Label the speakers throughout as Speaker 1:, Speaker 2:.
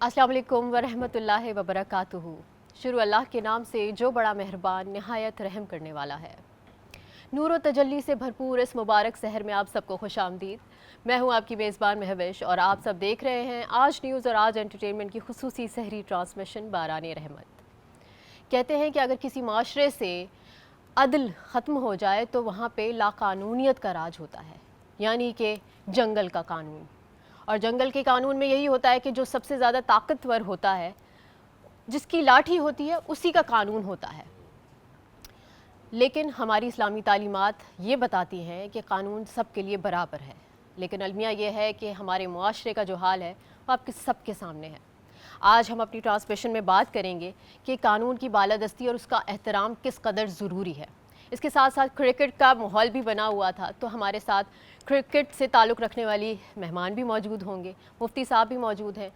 Speaker 1: अस्सलाम वालेकुम वरहमतुल्लाहि वबरकातुहू। शुरू अल्लाह के नाम से जो बड़ा मेहरबान नहायत रहम करने वाला है। नूर व तजल्ली से भरपूर इस मुबारक शहर में आप सबको खुश आमदीद। मैं हूँ आपकी मेज़बान महविश और आप सब देख रहे हैं आज न्यूज़ और आज एंटरटेनमेंट की खुसूसी सहरी ट्रांसमिशन बारानी रहमत। कहते हैं कि अगर किसी माशरे से अदल ख़त्म हो जाए तो वहाँ पे लाकानूनियत का राज होता है, यानी कि जंगल का कानून। और जंगल के कानून में यही होता है कि जो सबसे ज़्यादा ताकतवर होता है, जिसकी लाठी होती है, उसी का कानून होता है। लेकिन हमारी इस्लामी तालीमात ये बताती हैं कि कानून सब के लिए बराबर है, लेकिन अलमिया ये है कि हमारे मुआशरे का जो हाल है वो आपके सबके सामने है। आज हम अपनी ट्रांसमिशन में बात करेंगे कि कानून की बालादस्ती और उसका एहतराम किस कदर ज़रूरी है। इसके साथ साथ क्रिकेट का माहौल भी बना हुआ था, तो हमारे साथ क्रिकेट से ताल्लुक़ रखने वाली मेहमान भी मौजूद होंगे। मुफ्ती साहब भी मौजूद हैं।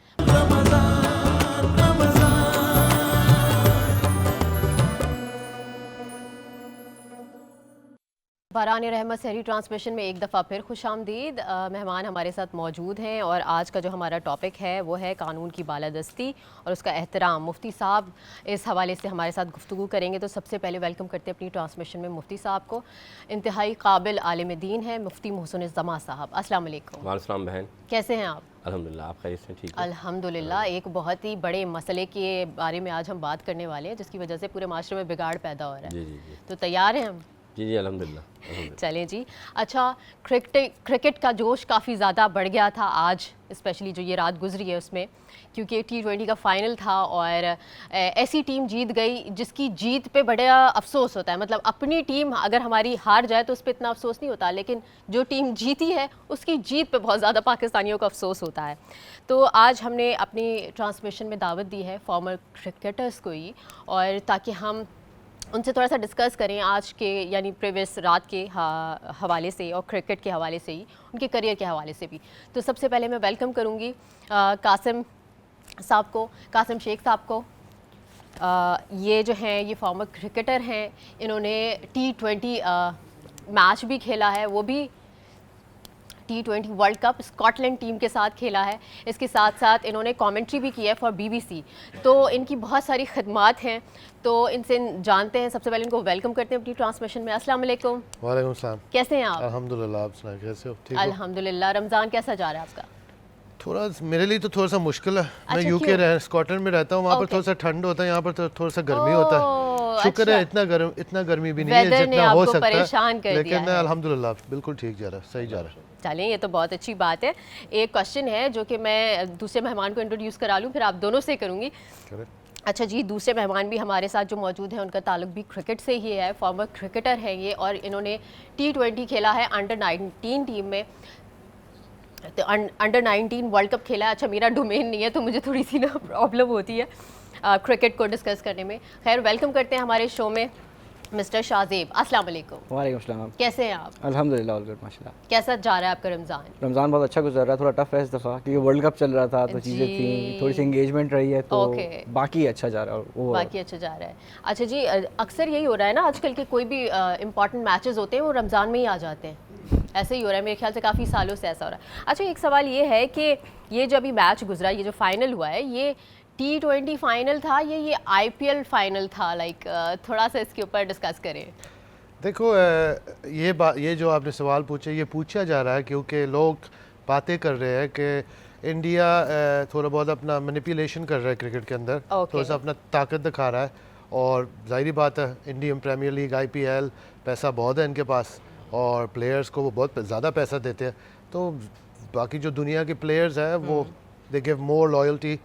Speaker 1: बारानी रहमत सहरी ट्रांसमिशन में एक दफ़ा फिर खुश आमदीद। मेहमान हमारे साथ मौजूद हैं और आज का जो हमारा टॉपिक है वो है कानून की बालादस्ती और उसका एहतराम। मुफ्ती साहब इस हवाले से हमारे साथ गुफ्तगू करेंगे। तो सबसे पहले वेलकम करते हैं अपनी ट्रांसमिशन में मुफ्ती साहब को। इंतहाई काबिल आलिम दीन है मुफ्ती मोहसिन ज़मा साहब। अस्सलाम वालेकुम।
Speaker 2: वालेकुम बहन,
Speaker 1: कैसे हैं आप?
Speaker 2: अल्हम्दुलिल्लाह, आप खैरियत से? ठीक है
Speaker 1: अल्हम्दुलिल्लाह। एक बहुत ही बड़े मसले के बारे में आज हम बात करने वाले हैं, जिसकी वजह से पूरे माशरे में बिगाड़ पैदा हो रहा है।
Speaker 2: जी जी जी
Speaker 1: तो तैयार हैं हम?
Speaker 2: जी अल्हम्दुलिल्लाह।
Speaker 1: चलें जी। अच्छा, क्रिकेट का जोश काफ़ी ज़्यादा बढ़ गया था आज, स्पेशली जो ये रात गुजरी है उसमें, क्योंकि T20 का फ़ाइनल था और ऐसी टीम जीत गई जिसकी जीत पे बड़ा अफसोस होता है। मतलब अपनी टीम अगर हमारी हार जाए तो उस पर इतना अफसोस नहीं होता, लेकिन जो टीम जीती है उसकी जीत पे बहुत ज़्यादा पाकिस्तानियों को अफसोस होता है। तो आज हमने अपनी ट्रांसमिशन में दावत दी है फॉर्मर क्रिकेटर्स को ही, और ताकि हम उनसे थोड़ा सा डिस्कस करें आज के यानी प्रीवियस रात के हवाले से और क्रिकेट के हवाले से ही, उनके करियर के हवाले से भी। तो सबसे पहले मैं वेलकम करूंगी कासिम साहब को, कासिम शेख साहब को। ये जो हैं ये फॉर्मर क्रिकेटर हैं, इन्होंने T20 मैच भी खेला है, वो भी T20 world cup Scotland team के साथ खेला है। इसके साथ साथ इन्होंने कमेंट्री भी की है फॉर BBC। तो इनकी बहुत सारी खिदमात हैं, तो इनसे जानते हैं। सबसे पहले इनको वेलकम करते हैं अपनी ट्रांसमिशन में। अस्सलाम वालेकुम।
Speaker 3: वालेकुम सलाम।
Speaker 1: कैसे हैं आप?
Speaker 3: अल्हम्दुलिल्लाह, आप सुनाए कैसे हो? ठीक हो?
Speaker 1: अल्हम्दुलिल्लाह। रमज़ान कैसा जा रहा है आपका?
Speaker 3: थोड़ा मेरे लिए तो थोड़ा सा मुश्किल है। मैं
Speaker 1: अच्छा,
Speaker 3: UK स्कॉटलैंड में रहता हूँ, वहाँ पर थोड़ा सा ठंड होता है, यहाँ पर थोड़ा सा गर्मी होता है। शुक्र है इतना गर्मी भी नहीं है जितना हो सकता है, लेकिन अल्हम्दुलिल्लाह बिल्कुल ठीक जा रहा है, सही जा रहा है।
Speaker 1: चलें, ये तो बहुत अच्छी बात है। एक क्वेश्चन है जो कि मैं दूसरे मेहमान को इंट्रोड्यूस करा लूँ, फिर आप दोनों से करूँगी। अच्छा जी, दूसरे मेहमान भी हमारे साथ जो मौजूद हैं उनका ताल्लुक भी क्रिकेट से ही है। फॉर्मर क्रिकेटर हैं ये, और इन्होंने T20 खेला है अंडर 19 टीम में, तो अंडर 19 वर्ल्ड कप खेला है। अच्छा, मेरा डोमेन नहीं है तो मुझे थोड़ी सी ना प्रॉब्लम होती है क्रिकेट को डिस्कस करने में। खैर, वेलकम करते हैं हमारे शो में मिस्टर शाहजेब। अस्सलाम वालेकुम।
Speaker 4: वालेकुम सलाम।
Speaker 1: कैसे हैं आप?
Speaker 4: अल्हम्दुलिल्लाह, ऑल गुड माशाल्लाह।
Speaker 1: कैसा जा रहा है आपका रमज़ान?
Speaker 4: रमज़ान बहुत अच्छा गुजर रहा है, थोड़ा टफ है इस दफ़ा क्योंकि वर्ल्ड कप चल रहा था, तो चीज़ें थी, थोड़ी सी एंगेजमेंट रही है, तो बाकी अच्छा जा रहा है।
Speaker 1: बाकी अच्छा जा रहा है। अच्छा जी, अक्सर यही हो रहा है ना आजकल के कोई भी इंपॉर्टेंट मैचेस होते हैं वो रमज़ान में ही आ जाते हैं। ऐसे ही हो रहा है, मेरे ख्याल से काफ़ी सालों से ऐसा हो रहा है। अच्छा, एक सवाल ये है कि ये जो अभी मैच गुजरा, ये जो फाइनल हुआ है, ये T20 फाइनल था या ये IPL फाइनल था? लाइक थोड़ा सा इसके ऊपर डिस्कस करें।
Speaker 3: देखो, ये जो आपने सवाल पूछे, ये पूछा जा रहा है क्योंकि लोग बातें कर रहे हैं कि इंडिया थोड़ा बहुत अपना मैनिपुलेशन कर रहा है क्रिकेट के अंदर, थोड़ा सा अपना ताकत दिखा रहा है। और जाहिर बात है, इंडियन प्रीमियर लीग, IPL, पैसा बहुत है इनके पास और प्लेयर्स को वो बहुत ज़्यादा पैसा देते हैं। तो बाकी जो दुनिया के प्लेयर्स हैं वो they give more loyalty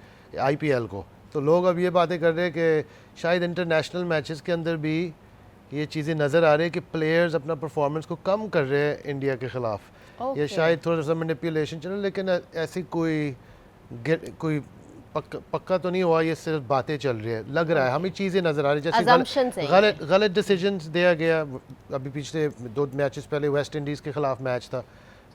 Speaker 3: IPL को। तो लोग अब ये बातें कर रहे हैं कि शायद इंटरनेशनल मैचेस के अंदर भी ये चीज़ें नज़र आ रही है कि प्लेयर्स अपना परफॉर्मेंस को कम कर रहे हैं इंडिया के ख़िलाफ़। ये शायद थोड़ा सा मैनिपुलेशन चल रहा है, लेकिन ऐसी कोई पक्का तो नहीं हुआ, ये सिर्फ बातें चल रही है, लग रहा है हमें, चीज़ें नज़र आ रही है जैसे गलत डिसीजंस दिया गया। अभी पिछले 2 मैचेस पहले वेस्ट इंडीज़ के ख़िलाफ़ मैच था,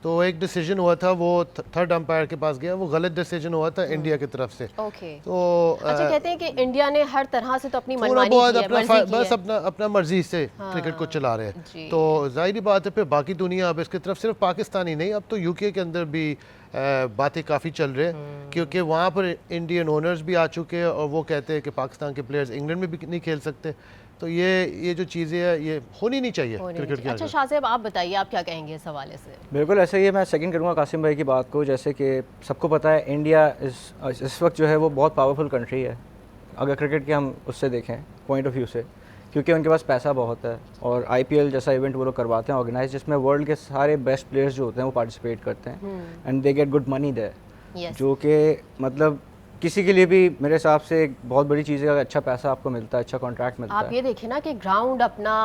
Speaker 3: तो एक डिसीजन हुआ था, वो थर्ड अंपायर के पास गया, वो गलत डिसीजन हुआ था इंडिया की तरफ से।
Speaker 1: ओके।
Speaker 3: तो
Speaker 1: अच्छा, कहते हैं कि इंडिया ने हर तरह से तो अपनी
Speaker 3: थोड़ा
Speaker 1: मनमानी
Speaker 3: बहुत
Speaker 1: की है,
Speaker 3: अपना
Speaker 1: मर्जी की
Speaker 3: बस
Speaker 1: है।
Speaker 3: अपना मर्जी से क्रिकेट को चला रहे हैं। तो जाहिर बात है फिर बाकी दुनिया अब इसकी तरफ, सिर्फ पाकिस्तानी नहीं, अब तो यूके के अंदर भी बातें काफ़ी चल रही है, क्योंकि वहाँ पर इंडियन ओनर्स भी आ चुके हैं और वो कहते हैं कि पाकिस्तान के प्लेयर्स इंग्लैंड में भी नहीं खेल सकते। तो ये जो चीज़ें हैं ये होनी नहीं चाहिए क्रिकेट के
Speaker 1: अच्छा
Speaker 3: अंदर।
Speaker 1: शाह साहब, आप बताइए, आप क्या कहेंगे इस हवाले से?
Speaker 4: बिल्कुल ऐसा ही है। मैं सेकंड करूँगा कासिम भाई की बात को। जैसे कि सबको पता है इंडिया इस वक्त जो है वो बहुत पावरफुल कंट्री है, अगर क्रिकेट के हम उससे देखें पॉइंट ऑफ व्यू से, क्योंकि उनके पास पैसा बहुत है और IPL जैसा इवेंट वो लोग करवाते हैं ऑर्गेनाइज, जिसमें वर्ल्ड के सारे बेस्ट प्लेयर्स जो होते हैं वो पार्टिसिपेट करते हैं and they get good money there,
Speaker 1: Yes.
Speaker 4: जो कि मतलब किसी के लिए भी मेरे हिसाब से एक बहुत बड़ी चीज़ है। अच्छा पैसा आपको मिलता है, अच्छा कॉन्ट्रैक्ट मिलता
Speaker 1: आप
Speaker 4: है।
Speaker 1: ये देखिए ना कि ग्राउंड अपना,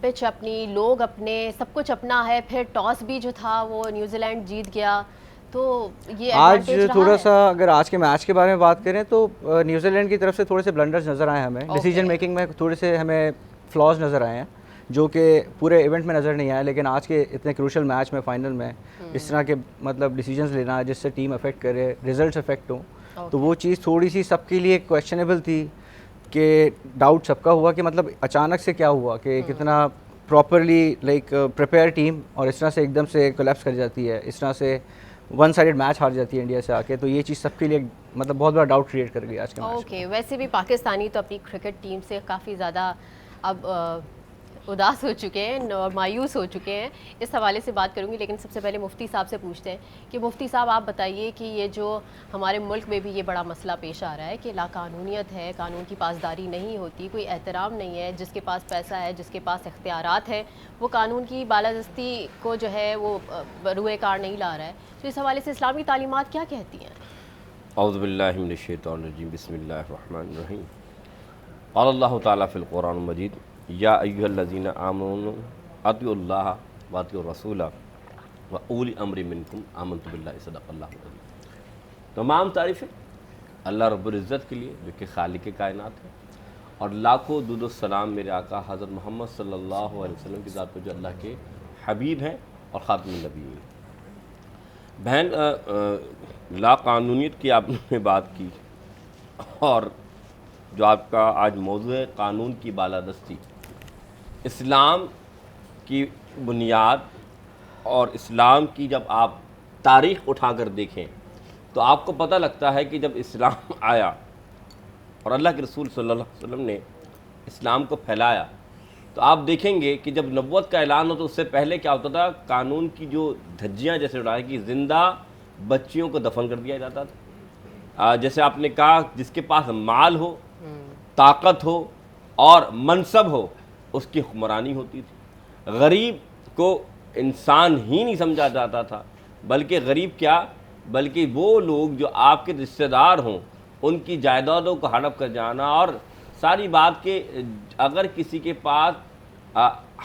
Speaker 1: पिच अपनी, लोग अपने, सब कुछ अपना है। फिर टॉस भी जो था वो न्यूजीलैंड जीत गया, तो ये
Speaker 4: आज
Speaker 1: advantage रहा
Speaker 4: थोड़ा
Speaker 1: है।
Speaker 4: सा अगर आज के मैच के बारे में बात करें तो न्यूजीलैंड की तरफ से थोड़े से ब्लंडर्स नज़र आए हमें, डिसीजन मेकिंग में थोड़े से हमें फ्लॉज नज़र आए हैं, जो कि पूरे इवेंट में नज़र नहीं आया, लेकिन आज के इतने क्रूशल मैच में, फाइनल में इस तरह के मतलब डिसीजंस लेना जिससे टीम अफेक्ट करे, रिजल्ट्स अफेक्ट हों, तो वो चीज़ थोड़ी सी सबके लिए क्वेश्चनेबल थी। कि डाउट सबका हुआ कि मतलब अचानक से क्या हुआ, कि कितना प्रॉपरली लाइक प्रिपेयर टीम और इस तरह से एकदम से कोलैप्स कर जाती है, इस तरह से वन साइडेड मैच हार जाती है इंडिया से आके। तो ये चीज़ सबके लिए मतलब बहुत बड़ा डाउट क्रिएट कर गई आज के मैच में।
Speaker 1: ओके, वैसे भी पाकिस्तानी तो अपनी क्रिकेट टीम से काफ़ी ज़्यादा अब उदास हो चुके हैं और मायूस हो चुके हैं। इस हवाले से बात करूंगी, लेकिन सबसे पहले मुफ्ती साहब से पूछते हैं कि मुफ्ती साहब आप बताइए कि ये जो हमारे मुल्क में भी ये बड़ा मसला पेश आ रहा है कि लाकानूनियत है, कानून की पासदारी नहीं होती, कोई एहतराम नहीं है, जिसके पास पैसा है, जिसके पास इख्तियारात है, वो कानून की बालादस्ती को जो है वो बरूए कार नहीं ला रहा है। तो इस हवाले से इस्लामी तालीमात क्या कहती हैं?
Speaker 2: औज़ु बिल्लाहि मिनश शैतानिर रजीम, बिस्मिल्लाहिर रहमानिर रहीम। क़ाल अल्लाहु तआला फ़िल क़ुरआनिल मजीद, या अय्युहल्लज़ीना आमनू अतिउल्लाह व अतिउर रसूला व उली अम्रि मिनकुम आमनतु बिल्लाहि सदक़ल्लाहुल अज़ीम। तमाम तारीफ़ें अल्लाह रब्बुल इज़्ज़त के लिए जो कि खालिक़ कायनात है, और लाखों दुरूद व सलाम मेरे आका हज़रत मोहम्मद सल्लल्लाहु अलैहि वसल्लम की ज़ात पर जो अल्लाह के हबीब हैं और ख़ातिमुन नबीय्यीन। बहन, लाकानूनियत की आपने बात की, और जो आपका आज मौजू है कानून की बालादस्ती, इस्लाम की बुनियाद और इस्लाम की जब आप तारीख़ उठाकर देखें तो आपको पता लगता है कि जब इस्लाम आया और अल्लाह के रसूल सल्लल्लाहु अलैहि वसल्लम ने इस्लाम को फैलाया, तो आप देखेंगे कि जब नबुव्वत का ऐलान हो तो उससे पहले क्या होता था, कानून की जो धज्जियाँ जैसे उड़ाए कि ज़िंदा बच्चियों को दफन कर दिया जाता था। जैसे आपने कहा, जिसके पास माल हो, ताकत हो और मनसब हो, उसकी हुक्मरानी होती थी। गरीब को इंसान ही नहीं समझा जाता था, बल्कि गरीब क्या, बल्कि वो लोग जो आपके रिश्तेदार हों उनकी जायदादों को हड़प कर जाना, और सारी बात के अगर किसी के पास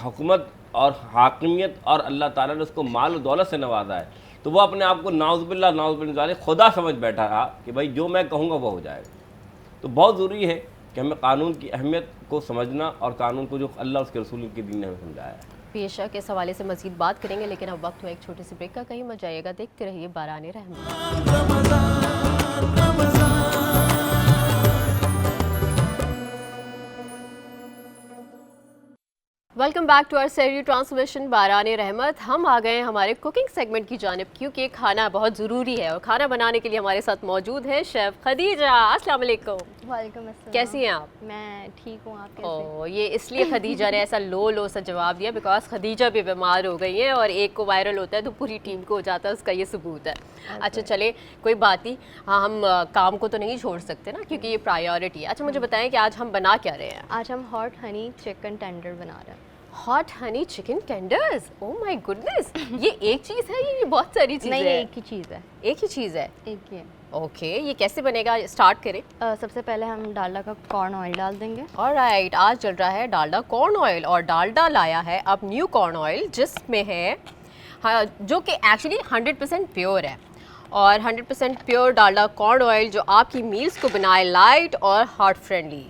Speaker 2: हुकूमत और हाकिमियत और अल्लाह ताला ने उसको माल और दौलत से नवाजा है, तो वो अपने आप को नाउज़ुबिल्लाह खुदा समझ बैठा है कि भाई जो मैं कहूँगा वो हो जाएगा। तो बहुत ज़रूरी है कि हमें कानून की अहमियत को समझना और कानून को जो अल्लाह उसके रसूल के दीन ने हमें समझाया है।
Speaker 1: बेशक इस हवाले से मज़ीद बात करेंगे, लेकिन अब वक्त हुआ एक छोटे से ब्रेक का। कहीं मत जाइएगा, देखते रहिए Barane Rahmat. Welcome back to our Sehri transmission Barane Rahmat. हम आ गए हमारे कुकिंग सेगमेंट की जानिब, क्योंकि खाना बहुत ज़रूरी है और खाना बनाने के लिए हमारे साथ मौजूद है शेफ़ खदीजा। अस्सलाम वालेकुम।
Speaker 5: वालेकुम अस्सलाम।
Speaker 1: कैसी हैं आप?
Speaker 5: मैं ठीक हूँ, आप कैसे?
Speaker 1: ओ, ये इसलिए खदीजा ने ऐसा लो सा जवाब दिया बिकॉज खदीजा भी बीमार हो गई हैं, और एक को वायरल होता है तो पूरी टीम को हो जाता है, उसका ये सबूत है। अच्छा चले, कोई बात नहीं। हाँ, हम काम को तो नहीं छोड़ सकते ना, क्योंकि ये प्रायोरिटी है। अच्छा मुझे बताएं कि आज हम बना क्या रहे हैं?
Speaker 5: आज हम हॉट हनी चिकन टेंडर बना रहे हैं।
Speaker 1: Hot Honey chicken tenders, oh my goodness, ये एक चीज़ है, ये बहुत सारी चीज़ें
Speaker 5: नहीं,
Speaker 1: हैं?
Speaker 5: एक ही चीज़ है।
Speaker 1: एक ही चीज़ है।
Speaker 5: एक ही है।
Speaker 1: ओके, ये कैसे बनेगा, स्टार्ट करें।
Speaker 5: सबसे पहले हम डालडा का कॉर्न ऑयल डाल देंगे।
Speaker 1: ऑलराइट, आज चल रहा है डालडा कॉर्न ऑयल, और डालडा लाया है अब न्यू कॉर्न ऑयल, जिसमें है हाँ, जो कि एक्चुअली 100% प्योर है, और 100% प्योर डालडा कॉर्न ऑयल जो आपकी मील्स को बनाए लाइट और हार्ट फ्रेंडली।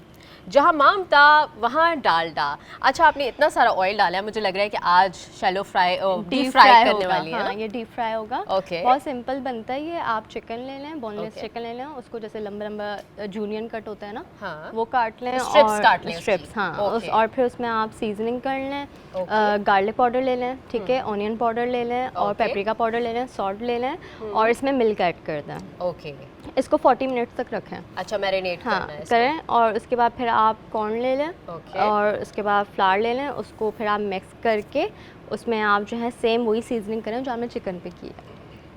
Speaker 1: जहाँ मामता वहाँ डालडा। अच्छा, आपने इतना सारा ऑयल डाला है, मुझे लग रहा है कि आज शैलो फ्राई डीप फ्राई करने वाली है
Speaker 5: हाँ,
Speaker 1: ना?
Speaker 5: ये डीप फ्राई होगा।
Speaker 1: ओके।
Speaker 5: बहुत सिंपल बनता है ये। आप चिकन ले लें, बोनलेस
Speaker 1: ओके।
Speaker 5: चिकन ले लें, उसको जैसे लंबा लंबा जूलियन कट होता है ना,
Speaker 1: हाँ।
Speaker 5: वो काट लें।
Speaker 1: स्ट्रिप्स
Speaker 5: और
Speaker 1: काट लें उसकी।
Speaker 5: स्ट्रिप्स, हाँ।
Speaker 1: ओके।
Speaker 5: और फिर उसमें आप सीजनिंग कर लें,
Speaker 1: ओके।
Speaker 5: गार्लिक पाउडर ले लें, ठीक है, ऑनियन पाउडर ले लें और
Speaker 1: ओके।
Speaker 5: पेपरिका पाउडर ले लें, सॉल्ट ले लें और इसमें मिल्क ऐड कर दें।
Speaker 1: ओके।
Speaker 5: इसको 40 मिनट्स तक रखें।
Speaker 1: अच्छा, मैरिनेट
Speaker 5: हाँ,
Speaker 1: करना है इसको।
Speaker 5: करें। और उसके बाद फिर आप कॉर्न ले लें
Speaker 1: ओके।
Speaker 5: और उसके बाद फ्लावर ले लें, उसको फिर आप मिक्स करके उसमें आप जो है सेम वही सीजनिंग करें जो आपने चिकन पे की है,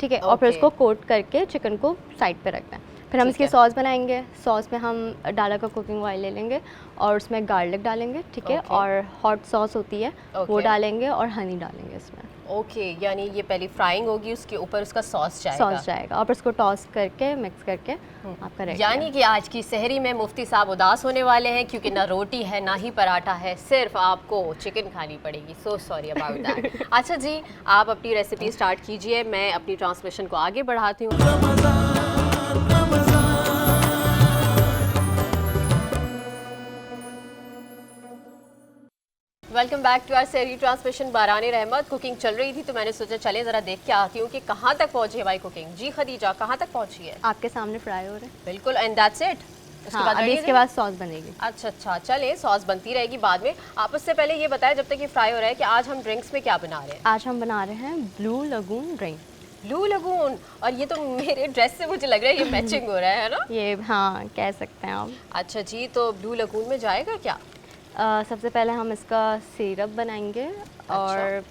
Speaker 5: ठीक है। और फिर
Speaker 1: ओके।
Speaker 5: उसको कोट करके चिकन को साइड पे रख दें। फिर हम
Speaker 1: ठीक
Speaker 5: इसकी
Speaker 1: है।
Speaker 5: सॉस बनाएंगे। सॉस में हम डाला का कुकिंग ऑयल ले लेंगे और उसमें गार्लिक डालेंगे, ठीक है।
Speaker 1: ओके।
Speaker 5: और हॉट सॉस होती है वो
Speaker 1: ओके।
Speaker 5: डालेंगे और हनी डालेंगे इसमें।
Speaker 1: ओके, यानी ये पहले फ्राइंग होगी, उसके ऊपर उसका सॉस जाएगा।
Speaker 5: सॉस जाएगा और फिर उसको टॉस करके मिक्स करके आपका रेडी।
Speaker 1: यानी कि आज की सहरी में मुफ्ती साहब उदास होने वाले हैं क्योंकि ना रोटी है ना ही पराठा है, सिर्फ आपको चिकन खानी पड़ेगी। So sorry about that. अच्छा जी, आप अपनी रेसिपी स्टार्ट कीजिए, मैं अपनी ट्रांसमिशन को आगे बढ़ाती हूँ। वेलकम बैक टू आवर सहरी ट्रांसमिशन। बारानी रहमत कुकिंग चल रही थी तो मैंने सोचा चलें ज़रा देख के आती हूँ कि कहाँ तक पहुँची है भाई कुकिंग। जी खदीजा, कहाँ तक पहुँची है?
Speaker 5: आपके सामने फ्राई हो रहे हैं।
Speaker 1: बिल्कुल, एंड दैट्स इट।
Speaker 5: हाँ, अभी इसके बाद सॉस बनेगी।
Speaker 1: अच्छा अच्छा, चले सॉस बनती रहेगी बाद में। आप उससे पहले ये बताएं जब तक ये फ्राई हो रहा है कि आज हम ड्रिंक्स में क्या बना रहे हैं?
Speaker 5: आज हम बना रहे हैं blue lagoon drink.
Speaker 1: Blue lagoon, और ये तो मेरे ड्रेस से मुझे लग रहा है ये मैचिंग हो रहा है ना?
Speaker 5: ये हाँ कह सकते हैं आप।
Speaker 1: अच्छा जी, तो ब्लू लगून में जाएगा क्या?
Speaker 5: सबसे पहले हम इसका सिरप बनाएंगे और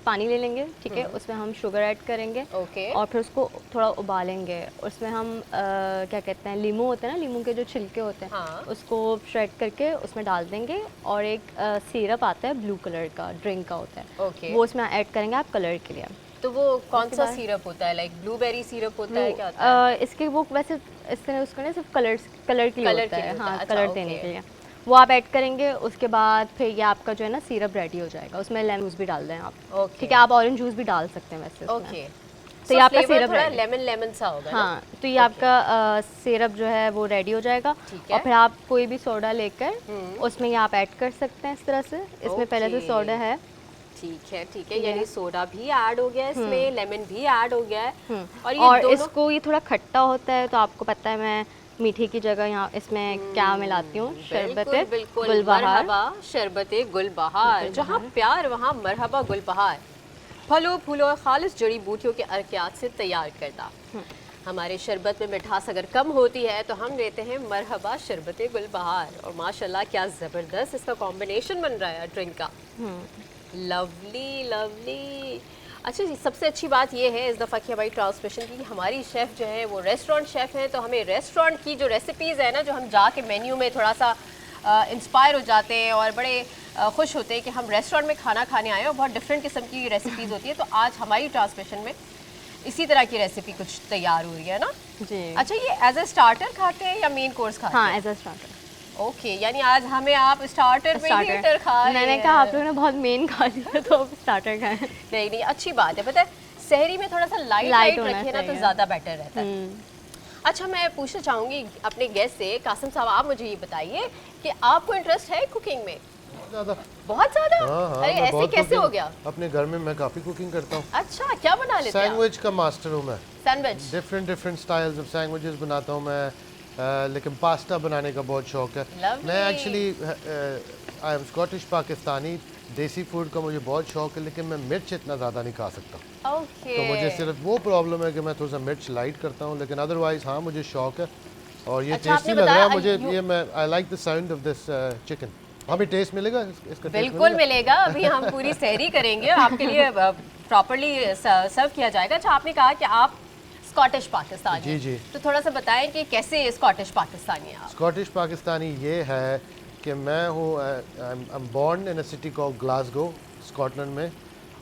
Speaker 5: पानी ले लेंगे, ठीक है। उसमें हम शुगर ऐड करेंगे
Speaker 1: ओके।
Speaker 5: और फिर उसको थोड़ा उबालेंगे। उसमें हम क्या कहते हैं, लीमू होते हैं ना, लीमू के जो छिलके होते हैं,
Speaker 1: हाँ।
Speaker 5: उसको श्रेड करके उसमें डाल देंगे। और एक सिरप आता है ब्लू कलर का, ड्रिंक का होता है,
Speaker 1: ओके।
Speaker 5: वो उसमें ऐड करेंगे आप कलर के लिए।
Speaker 1: तो वो कौन सा सिरप होता है? लाइक ब्लूबेरी सिरप होता है, क्या होता है?
Speaker 5: इसके वो वैसे इससे उसका ना सिर्फ कलर के लिए
Speaker 1: कलर
Speaker 5: होता
Speaker 1: के लिए
Speaker 5: है।
Speaker 1: होता
Speaker 5: हाँ,
Speaker 1: है। अच्छा,
Speaker 5: कलर
Speaker 1: ओके।
Speaker 5: देने के लिए वो आप ऐड करेंगे। उसके बाद फिर ये आपका जो है ना सिरप रेडी हो जाएगा। उसमें लेमन जूस भी डाल दें आप,
Speaker 1: ओके।
Speaker 5: ठीक है। आप ऑरेंज जूस भी डाल सकते हैं वैसे उसमें।
Speaker 1: ओके,
Speaker 5: तो ये आपका सिरप
Speaker 1: थोड़ा
Speaker 5: रेडी।
Speaker 1: लेमन लेमन सा होगा ना?
Speaker 5: हाँ, तो ये आपका सिरप जो है वो रेडी हो जाएगा।
Speaker 1: ठीक है।
Speaker 5: और फिर आप कोई भी सोडा लेकर उसमें ये आप ऐड कर सकते हैं इस तरह से। इसमें पहले से
Speaker 1: ओके।
Speaker 5: सोडा है।
Speaker 1: ठीक है ठीक है, यानी सोडा भी ऐड हो गया है इसमें, लेमन भी ऐड हो गया है। और ये
Speaker 5: और
Speaker 1: दोनों
Speaker 5: इसको ये थोड़ा खट्टा होता है तो आपको पता है मैं मीठे की जगह यहाँ इसमें क्या मिलाती हूँ, शरबत
Speaker 1: बिल्कुल बिल्कुल,
Speaker 5: गुलबहार।
Speaker 1: मरहबा शरबत गुलबहार। जहाँ प्यार वहाँ मरहबा गुलबहार। फलों फूलों और खालिस जड़ी बूटियों के अर्कियात से तैयार करदा। हमारे शरबत में मिठास अगर कम होती है तो हम लेते हैं मरहबा शरबत गुलबहार। और माशाल्लाह क्या ज़बरदस्त इसका कॉम्बिनेशन बन रहा है ड्रिंक का। Lovely lovely. अच्छा जी, सबसे अच्छी बात ये है इस दफ़ा की हमारी ट्रांसमिशन की, हमारी शेफ़ जो है वो रेस्टोरेंट शेफ़ हैं, तो हमें रेस्टोरेंट की जो रेसिपीज़ है ना, जो हम जाके मेन्यू में थोड़ा सा इंस्पायर हो जाते हैं और बड़े खुश होते हैं कि हम रेस्टोरेंट में खाना खाने आए और बहुत डिफरेंट किस्म की रेसिपीज़ होती है। तो आज हमारी ट्रांसमिशन में इसी तरह की रेसिपी कुछ तैयार हो रही है ना
Speaker 5: जी।
Speaker 1: अच्छा, ये एज ए स्टार्टर खाते हैं या मेन कोर्स खाते
Speaker 5: हाँ,
Speaker 1: हैं?
Speaker 5: As a starter.
Speaker 1: ओके, यानी आज हमें आप स्टार्टर पे ही हीटर खा रहे
Speaker 5: मैंने
Speaker 1: हैं।
Speaker 5: कहा आप लोगों ने बहुत मेन खा लिया तो अब स्टार्टर खाएं।
Speaker 1: नहीं नहीं, अच्छी बात है। पता है सहरी में थोड़ा सा लाइट
Speaker 5: Light होना
Speaker 1: रखे ना तो
Speaker 5: चाहिए।
Speaker 1: ज़्यादा बेटर रहता है। अच्छा, मैं पूछना चाहूँगी अपने गेस्ट से, कासिम साहब आप मुझे ये बताइए कि आपको इंटरेस्ट है कुकिंग में?
Speaker 3: ज़्यादा।
Speaker 1: बहुत ज़्यादा?
Speaker 3: हाँ हाँ,
Speaker 1: अरे
Speaker 3: मैं
Speaker 1: ऐसे
Speaker 3: बहुत
Speaker 1: कैसे
Speaker 3: cooking-
Speaker 1: हो गया?
Speaker 3: अपने घर में मैं काफ़ी कुकिंग करता हूँ।
Speaker 1: अच्छा, क्या बना लेते हैं आप?
Speaker 3: सैंडविच का मास्टर हूँ मैं।
Speaker 1: Sandwich.
Speaker 3: Different styles of sandwiches बनाता हूँ मैं। लेकिन पास्ता बनाने का बहुत शौक है।
Speaker 1: Lovely.
Speaker 3: मैं actually I am Scottish Pakistani. देसी फूड का मुझे बहुत शौक है, लेकिन मैं मिर्च इतना ज़्यादा नहीं खा सकता।
Speaker 1: ओके।
Speaker 3: तो मुझे सिर्फ वो प्रॉब्लम है कि मैं थोड़ा सा मिर्च लाइट करता हूँ, लेकिन अदरवाइज हाँ मुझे शौक है। और ये
Speaker 1: अच्छा,
Speaker 3: टेस्टी
Speaker 1: आपने
Speaker 3: लग रहा है
Speaker 1: बताया,
Speaker 3: मुझे। ये मैं I like the sound of this chicken. हमें टेस्ट मिलेगा इसका?
Speaker 1: बिल्कुल मिलेगा। अभी हम पूरी सहरी करेंगे आपके लिए, प्रॉपर्ली सर्व किया जाएगा। अच्छा, आपने कहा कि आप स्कॉटिश पाकिस्तानी
Speaker 3: जी, जी।
Speaker 1: तो थोड़ा सा बताएं कि कैसे स्कॉटिश पाकिस्तानी हैं आप?
Speaker 3: स्कॉटिश पाकिस्तानी ये है कि मैं हूँ I am born in a city called Glasgow, Scotland में।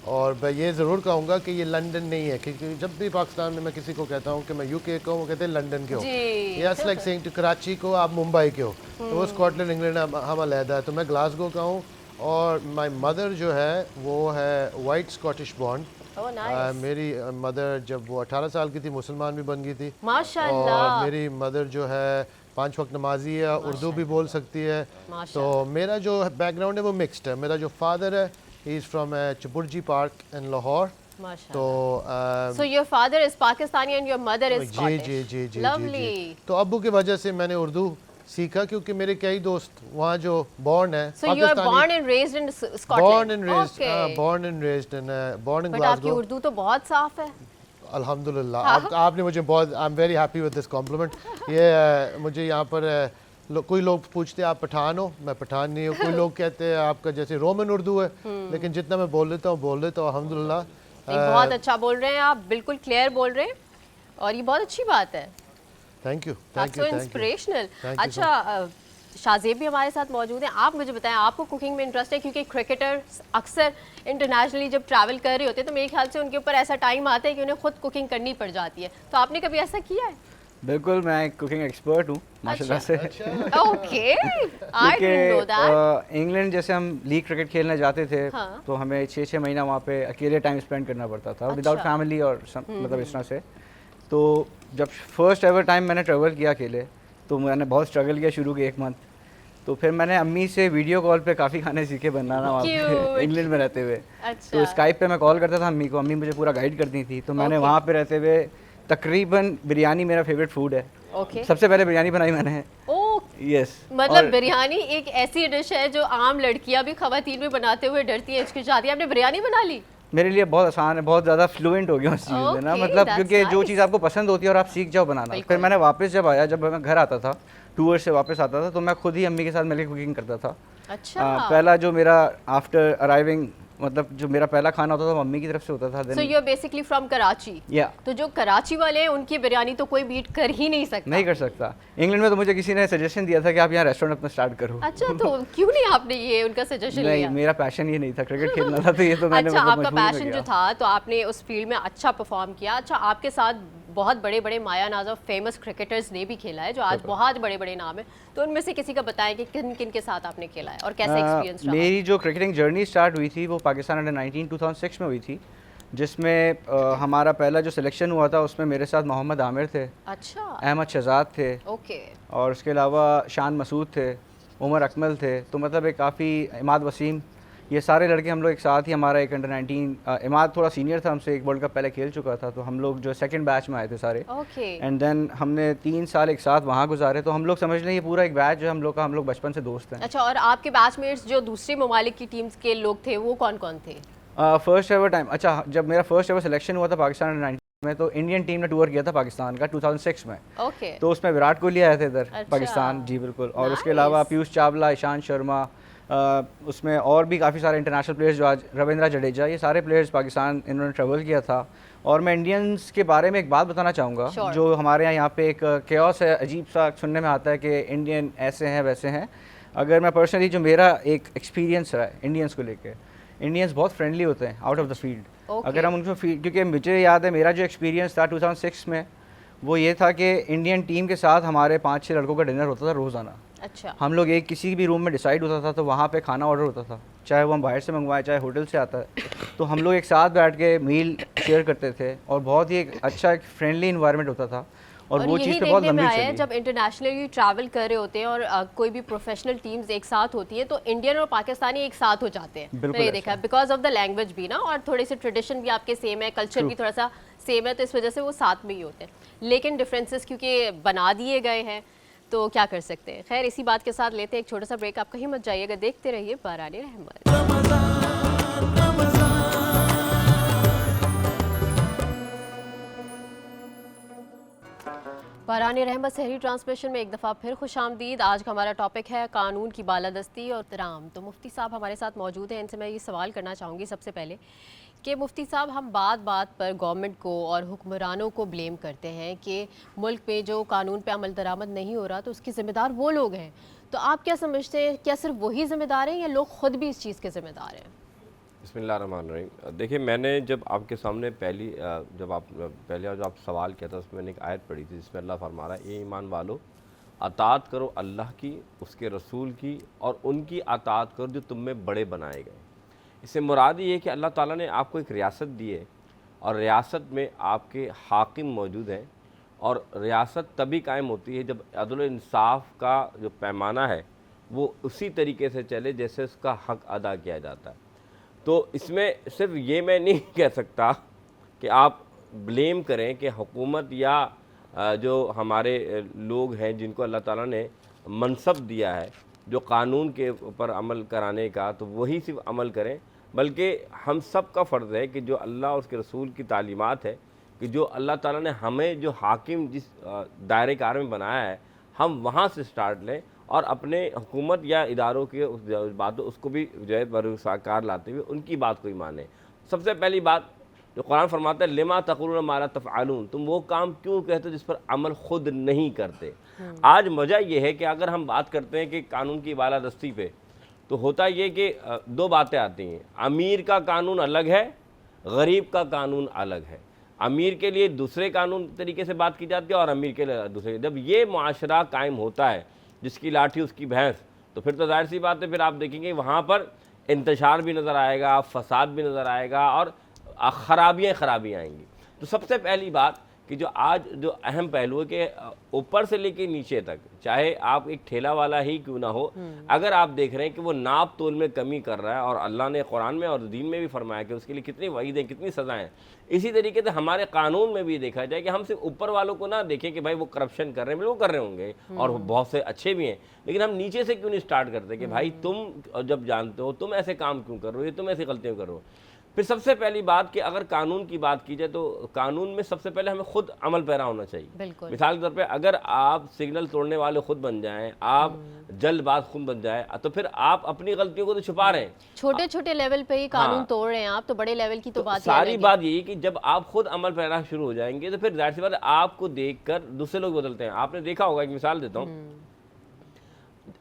Speaker 3: और मैं ये ज़रूर कहूँगा कि ये लंदन नहीं है, क्योंकि जब भी पाकिस्तान में मैं किसी को कहता हूँ कि मैं यूके का हूँ, वो कहते हैं लंदन के हो।
Speaker 1: जी।
Speaker 3: Yes, like saying to Karachi को आप मुंबई के हो, तो वो स्कॉटलैंड इंग्लैंड हम अलहदा है। तो मैं ग्लासगो का हूँ और माई मदर जो है वो है white Scottish born.
Speaker 1: Oh nice,
Speaker 3: मेरी मदर जब वो 18 साल की थी मुसलमान भी बन गई थी।
Speaker 1: माशाल्लाह।
Speaker 3: और मेरी मदर जो है 5 वक्त नमाजी है, उर्दू भी बोल सकती है।
Speaker 1: माशा।
Speaker 3: तो मेरा जो बैकग्राउंड है वो मिक्सड है। मेरा जो फादर है he is from Chauburji Park in Lahore.
Speaker 1: माशा।
Speaker 3: तो
Speaker 1: So your father is Pakistani and your mother is
Speaker 3: ji
Speaker 1: Scottish.
Speaker 3: Ji ji ji
Speaker 1: Lovely.
Speaker 3: जी। तो अब्बू की वजह से मैंने उर्दू सीखा, क्योंकि मेरे कई दोस्त वहाँ जो बॉर्न है
Speaker 1: So you are born and raised in Scotland.
Speaker 3: born and raised
Speaker 1: Okay.
Speaker 3: born and raised in born in
Speaker 1: But आपकी
Speaker 3: Glasgow।
Speaker 1: उर्दू तो बहुत साफ है।
Speaker 3: अल्हम्दुलिल्लाह। आपने मुझे बहुत, आई am very happy with this complement. ये मुझे यहाँ पर कोई लोग पूछते हैं आप पठान हो, मैं पठान नहीं हूँ। कोई लोग कहते हैं आपका जैसे रोमन उर्दू है, लेकिन जितना मैं बोल लेता हूँ अल्हम्दुलिल्लाह।
Speaker 1: नहीं, बहुत अच्छा बोल रहे हैं आप, बिल्कुल क्लियर बोल रहे हैं और ये बहुत अच्छी बात है।
Speaker 3: Thank you
Speaker 1: That's
Speaker 3: thank
Speaker 1: so
Speaker 3: you
Speaker 1: inspirational.
Speaker 3: Thank you,
Speaker 1: अच्छा, शाहजेब भी हमारे साथ मौजूद हैं। आप मुझे बताएं, आपको कुकिंग में इंटरेस्ट है? क्योंकि क्रिकेटर्स अक्सर इंटरनेशनली जब ट्रैवल कर रहे होते हैं तो मेरे ख्याल से उनके ऊपर ऐसा टाइम आता है कि उन्हें खुद कुकिंग करनी पड़ जाती है। तो आपने कभी ऐसा किया है?
Speaker 4: बिल्कुल, मैं कुकिंग एक्सपर्ट हूँ माशाल्लाह से।
Speaker 1: Okay, I didn't know that.
Speaker 4: England जैसे हम लीग क्रिकेट खेलने जाते थे,
Speaker 1: हाँ।
Speaker 4: तो हमें 6-6 महीना वहाँ पे अकेले टाइम स्पेंड करना पड़ता था विदाउट फैमिली और मतलब इस तरह से। तो जब फर्स्ट एवर टाइम मैंने ट्रैवल किया अकेले, तो मैंने बहुत स्ट्रगल किया शुरू के 1 मंथ। तो फिर मैंने अम्मी से वीडियो कॉल पे काफ़ी खाने सीखे बनाना वहाँ पे इंग्लैंड में रहते हुए।
Speaker 1: अच्छा।
Speaker 4: तो स्काइप पे मैं कॉल करता था अम्मी को, अम्मी मुझे पूरा गाइड करती थी। तो मैंने वहाँ पे रहते हुए तकरीबन बिरयानी मेरा फेवरेट फूड है।
Speaker 1: ओके।
Speaker 4: सबसे पहले बिरयानी बनाई मैंने।
Speaker 1: ओ,
Speaker 4: यस।
Speaker 1: मतलब बिरयानी एक ऐसी डिश है जो आम लड़कियां भी खवातीन में बनाते हुए डरती हैं, हिचकिचाती हैं। आपने बिरयानी बना ली?
Speaker 4: मेरे लिए बहुत आसान है, बहुत ज़्यादा फ्लुएंट हो गया उस चीज़ में ना,
Speaker 1: Okay,
Speaker 4: मतलब
Speaker 1: that's
Speaker 4: क्योंकि जो
Speaker 1: nice.
Speaker 4: चीज़ आपको पसंद होती है और आप सीख जाओ बनाना। फिर मैंने वापस जब आया, जब मैं घर आता था टूर से वापस आता था, तो मैं खुद ही अम्मी के साथ मिलकर कुकिंग करता था।
Speaker 1: अच्छा।
Speaker 4: पहला जो मेरा आफ्टर अराइविंग, मतलब जो मेरा पहला खाना होता था वो मम्मी की तरफ से होता था।
Speaker 1: So you are basically from Karachi.
Speaker 4: या
Speaker 1: तो जो कराची वाले हैं उनकी बिरयानी तो कोई बीट कर ही नहीं सकता।
Speaker 4: नहीं कर सकता। इंग्लैंड में तो मुझे किसी ने सजेशन दिया था कि आप यहाँ रेस्टोरेंट अपना स्टार्ट करो।
Speaker 1: अच्छा, तो क्यों नहीं आपने ये उनका सजेशन
Speaker 4: नहीं,
Speaker 1: लिया?
Speaker 4: मेरा पैशन ये नहीं था, क्रिकेट खेलना था, तो ये तो मैंने
Speaker 1: अच्छा,
Speaker 4: मतलब
Speaker 1: आपका
Speaker 4: मजबूरी में
Speaker 1: पैशन
Speaker 4: किया।
Speaker 1: जो था तो आपने उस फील्ड में अच्छा परफॉर्म किया। अच्छा, आपके साथ बहुत बड़े बड़े माया नाज और फेमस क्रिकेटर्स ने भी खेला है जो आज बहुत बड़े बड़े नाम है। तो उनमें से किसी का बताएं कि किन किन के साथ आपने खेला है और कैसा एक्सपीरियंस रहा?
Speaker 4: मेरी जो क्रिकेटिंग जर्नी स्टार्ट हुई थी वो पाकिस्तान अंडर 19 2006 में हुई थी, जिसमें हमारा पहला जो सिलेक्शन हुआ था उसमें मेरे साथ मोहम्मद आमिर थे,
Speaker 1: अच्छा।
Speaker 4: अहमद शहजाद थे,
Speaker 1: ओके।
Speaker 4: और उसके अलावा शान मसूद थे, उमर अकमल थे। तो मतलब एक काफ़ी, इमाद वसीम, ये सारे लड़के हम लोग एक साथ ही, हमारा एक अंडर 19, इमाद थोड़ा सीनियर था हमसे, एक वर्ल्ड कप पहले खेल चुका था, तो हम लोग जो सेकंड बैच में आए थे सारे।
Speaker 1: ओके।
Speaker 4: एंड देन हमने 3 साल एक साथ वहाँ गुजारे। तो हम लोग समझ लें ये पूरा एक बैच जो हम लोग का, हम लोग बचपन से दोस्त हैं।
Speaker 1: अच्छा, और आपके बैचमेट्स जो दूसरे ममालिक की टीम्स के लोग थे वो कौन कौन थे?
Speaker 4: फर्स्ट एवर टाइम, अच्छा, जब मेरा फर्स्ट एवर सिलेक्शन हुआ था पाकिस्तान अंडर 19 में, तो इंडियन टीम ने टूर किया था पाकिस्तान का 2006 में।
Speaker 1: ओके।
Speaker 4: तो उसमें विराट कोहली आए थे इधर
Speaker 1: अच्छा।
Speaker 4: पाकिस्तान, जी बिल्कुल। और उसके
Speaker 1: Nice.
Speaker 4: अलावा पीयूष चावला, ईशांत शर्मा, उसमें और भी काफ़ी सारे इंटरनेशनल प्लेयर्स, जो आज रविंद्र जडेजा, ये सारे प्लेयर्स पाकिस्तान इन्होंने ट्रेवल किया था। और मैं इंडियंस के बारे में एक बात बताना चाहूँगा।
Speaker 1: Sure.
Speaker 4: जो हमारे यहाँ पे एक केओस है, अजीब सा सुनने में आता है कि इंडियन ऐसे हैं वैसे हैं। अगर मैं पर्सनली, जो मेरा एक एक्सपीरियंस रहा है इंडियंस को लेके, इंडियंस बहुत फ्रेंडली होते हैं out of the field.
Speaker 1: Okay.
Speaker 4: अगर हम उनको फील्ड, क्योंकि मुझे याद है मेरा जो एक्सपीरियंस था 2006 में, वो ये था कि इंडियन टीम के साथ हमारे 5-6 लड़कों का डिनर होता था रोज़ाना।
Speaker 1: अच्छा।
Speaker 4: हम लोग एक किसी भी रूम में डिसाइड होता था, तो वहाँ पे खाना ऑर्डर होता था, चाहे वो हम बाहर से मंगवाएं चाहे होटल से आता है। तो हम लोग एक साथ बैठ के मील शेयर करते थे और बहुत ही एक अच्छा, एक फ्रेंडली इन्वायरमेंट होता था। और वो
Speaker 1: यही
Speaker 4: चीज़ पे बहुत
Speaker 1: देखने में
Speaker 4: लंबी
Speaker 1: आया है
Speaker 4: चली।
Speaker 1: जब इंटरनेशनली ट्रैवल कर रहे होते हैं और कोई भी प्रोफेशनल टीम्स एक साथ होती है तो इंडियन और पाकिस्तानी एक साथ हो जाते हैं।
Speaker 4: बिल्कुल
Speaker 1: मैंने
Speaker 4: ऐसा
Speaker 1: देखा बिकॉज ऑफ द लैंग्वेज भी ना, और थोड़े से ट्रेडिशन भी आपके सेम है, कल्चर भी थोड़ा सा सेम है, तो इस वजह से वो साथ में ही होते हैं। लेकिन डिफरेंसेस क्योंकि बना दिए गए हैं तो क्या कर सकते हैं। खैर, इसी बात के साथ लेते हैं एक छोटा सा ब्रेक। आप कहीं मत जाइएगा, देखते रहिए बारानी रहमत। बारान रहमत शहरी ट्रांसमिशन में एक दफ़ा फिर खुश आमदीद। आज का हमारा टॉपिक है कानून की बालादस्ती और एहतराम। तो मुफ्ती साहब हमारे साथ मौजूद हैं। इनसे मैं ये सवाल करना चाहूँगी सबसे पहले कि मुफ्ती साहब, हम बात बात पर गवर्नमेंट को और हुक्मरानों को ब्लेम करते हैं कि मुल्क में जो कानून पे अमल दरामद नहीं हो रहा तो उसके ज़िम्मेदार वो लोग हैं। तो आप क्या समझते हैं, क्या सिर्फ वही ज़िम्मेदार हैं या लोग ख़ुद भी इस चीज़ के ज़िम्मेदार हैं?
Speaker 2: बिस्मिल्लाहिर्रहमानिर्रहीम। देखिए, मैंने जब आपके सामने जब आप सवाल किया था उसमें मैंने एक आयत पढ़ी थी जिसमें अल्लाह फरमा रहा है, ये ईमान वालो, अतात करो अल्लाह की, उसके रसूल की, और उनकी अतात करो जो तुम में बड़े बनाए गए। इससे मुराद ये है कि अल्लाह ताला ने आपको एक रियासत दी है और रियासत में आपके हाकिम मौजूद हैं और रियासत तभी कायम होती है जब अदल व इंसाफ का जो पैमाना है वो उसी तरीके से चले जैसे उसका हक़ अदा किया जाता है। तो इसमें सिर्फ ये मैं नहीं कह सकता कि आप ब्लेम करें कि हुकूमत या जो हमारे लोग हैं जिनको अल्लाह ताला ने मनसब दिया है जो कानून के ऊपर अमल कराने का, तो वही सिर्फ अमल करें, बल्कि हम सब का फ़र्ज़ है कि जो अल्लाह और उसके रसूल की तालीमात है कि जो अल्लाह ताला ने हमें जो हाकिम जिस दायरे कार में बनाया है हम वहाँ से स्टार्ट लें और अपने हुकूमत या इदारों की उस बातों उसको भी जो है बरसाकार लाते हुए उनकी बात को ही माने। सबसे पहली बात जो कुरान फरमाता है लिमा तक़ूलून मा ला तफ़अलून, तुम वो काम क्यों कहते हो जिस पर अमल खुद नहीं करते। आज वजह यह है कि अगर हम बात करते हैं कि कानून की बालादस्ती पे, तो होता ये कि दो बातें आती हैं। अमीर का कानून अलग है, गरीब का कानून अलग है। अमीर के लिए दूसरे कानून तरीके से बात की जाती है और अमीर के लिए दूसरे। जब ये मुआशरा कायम होता है जिसकी लाठी उसकी भैंस, तो फिर तो जाहिर सी बात है फिर आप देखेंगे वहाँ पर इंतशार भी नज़र आएगा, फसाद भी नज़र आएगा और खराबियाँ आएंगी। तो सबसे पहली बात कि जो आज जो अहम पहलू है कि ऊपर से लेके नीचे तक, चाहे आप एक ठेला वाला ही क्यों ना हो, अगर आप देख रहे हैं कि वो नाप तोल में कमी कर रहा है, और अल्लाह ने कुरान में और दीन में भी फरमाया कि उसके लिए कितनी वईदें कितनी सज़ाएँ, इसी तरीके से हमारे कानून में भी देखा जाए कि हम सिर्फ ऊपर वालों को ना देखें कि भाई वो करप्शन कर रहे हैं, वो कर रहे होंगे और बहुत से अच्छे भी हैं, लेकिन हम नीचे से क्यों नहीं स्टार्ट करते कि भाई तुम जब जानते हो तुम ऐसे काम क्यों कर रहे हो, तुम ऐसी गलतियाँ कर रहे हो। फिर सबसे पहली बात कि अगर कानून की बात की जाए तो कानून में सबसे पहले हमें खुद अमल पैरा होना चाहिए। मिसाल के तौर पे अगर आप सिग्नल तोड़ने वाले खुद बन जाएं, आप जल्दबाज खुद बन जाएं, तो फिर आप अपनी गलतियों को तो छुपा रहे हैं।
Speaker 1: छोटे छोटे लेवल पे ही कानून तोड़ रहे हैं आप, तो बड़े लेवल की तो बात
Speaker 2: सारी बात यही कि जब आप खुद अमल पैरा शुरू हो जाएंगे तो फिर जाहिर सी बात है आपको देखकर दूसरे लोग बदलते हैं। आपने देखा होगा, एक मिसाल देता हूँ,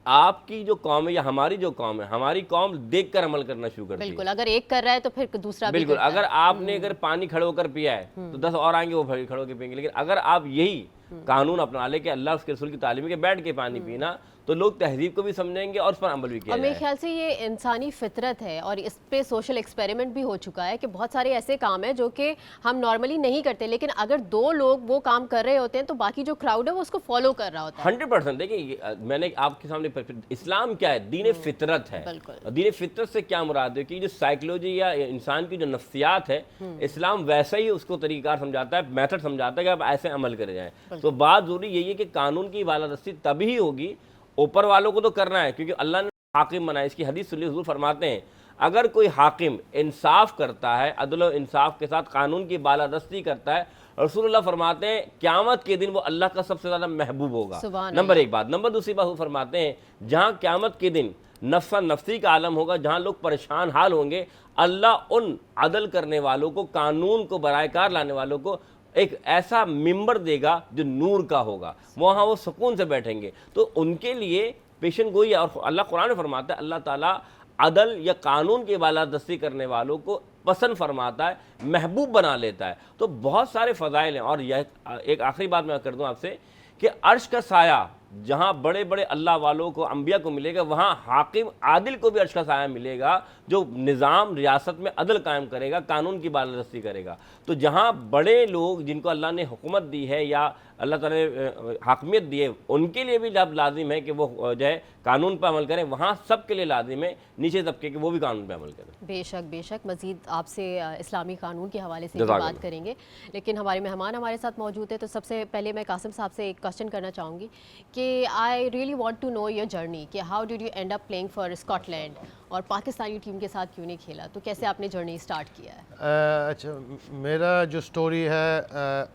Speaker 2: आपकी जो कौम है या हमारी जो कौम है, हमारी कौम देखकर अमल करना शुरू करती है।
Speaker 1: बिल्कुल, अगर एक कर रहा है तो फिर दूसरा भी
Speaker 2: बिल्कुल,
Speaker 1: करता
Speaker 2: अगर आपने अगर पानी खड़े होकर पिया है तो 10 और आएंगे वो खड़े होकर पियेंगे। लेकिन अगर आप यही कानून अपना ले कि अल्लाह उसके रसूल की तालीम के बैठ के पानी पीना, तो लोग तहजीब को भी समझेंगे और उस पर अमल भी किया
Speaker 1: और मेरे ख्याल से ये इंसानी फितरत है और इस पे सोशल एक्सपेरिमेंट भी हो चुका है कि बहुत सारे ऐसे काम हैं जो कि हम नॉर्मली नहीं करते, लेकिन अगर दो लोग वो काम कर रहे होते हैं तो बाकी जो क्राउड है वो उसको फॉलो कर रहा होता है।
Speaker 2: 100%। देखिए मैंने आपके सामने इस्लाम क्या है, दीन फितरत है। दीन फितरत से क्या मुराद है कि जो साइकोलॉजी या इंसान की जो नफ्सियात है, इस्लाम वैसा ही उसको तरीका समझाता है, मेथड समझाता है कि आप ऐसे अमल करे जाएं। तो बात जरूरी यही है कि कानून की बालादस्ती तभी होगी, ऊपर वालों को तो करना है क्योंकि अल्लाह ने हाकिम बनाया। इसकी हदीस सुनी, हुजूर फरमाते हैं अगर कोई हाकिम इंसाफ करता है, अदल और इंसाफ के साथ कानून की बालादस्ती करता है, रसूलुल्लाह फरमाते हैं क़यामत के दिन वो अल्लाह का सबसे ज़्यादा महबूब होगा। नंबर एक बात। नंबर दूसरी बात वो फरमाते हैं जहाँ क़यामत के दिन नफ्सा नफ्सी का आलम होगा, जहाँ लोग परेशान हाल होंगे, अल्लाह उन अदल करने वालों को, कानून को बराएकार लाने वालों को एक ऐसा मिंबर देगा जो नूर का होगा, वहाँ वो सुकून से बैठेंगे। तो उनके लिए पेशन गोई है। और अल्लाह कुरान में फरमाता है अल्लाह ताला अदल या कानून की बालादस्ती करने वालों को पसंद फरमाता है, महबूब बना लेता है। तो बहुत सारे फ़ज़ाइल हैं। और यह एक आखिरी बात मैं कर दूँ आपसे कि अर्श का साया जहाँ बड़े बड़े अल्लाह वालों को, अंबिया को मिलेगा, वहाँ हाकिम आदिल को भी अर्श का साया मिलेगा जो निज़ाम रियासत में अदल कायम करेगा, कानून की बालादस्ती करेगा। तो जहाँ बड़े लोग जिनको अल्लाह ने हुकूमत दी है या अल्लाह ताला ने हाकमियत दी है, उनके लिए भी जब लाजिम है कि वो जो है कानून पर अमल करें, वहाँ सब के लिए लाजिम है नीचे तबके के वो भी कानून पर अमल करें।
Speaker 1: बेशक बेशक, मज़ीद आपसे इस्लामी कानून के हवाले से भी बात करेंगे, लेकिन हमारे मेहमान हमारे साथ मौजूद है। तो सबसे पहले मैं कासिम साहब से एक क्वेश्चन करना चाहूँगी कि I really want to know your journey, कि how did you end up playing for Scotland और पाकिस्तानी टीम के साथ क्यों नहीं खेला, तो कैसे आपने जर्नी स्टार्ट किया है?
Speaker 3: अच्छा, मेरा जो स्टोरी है,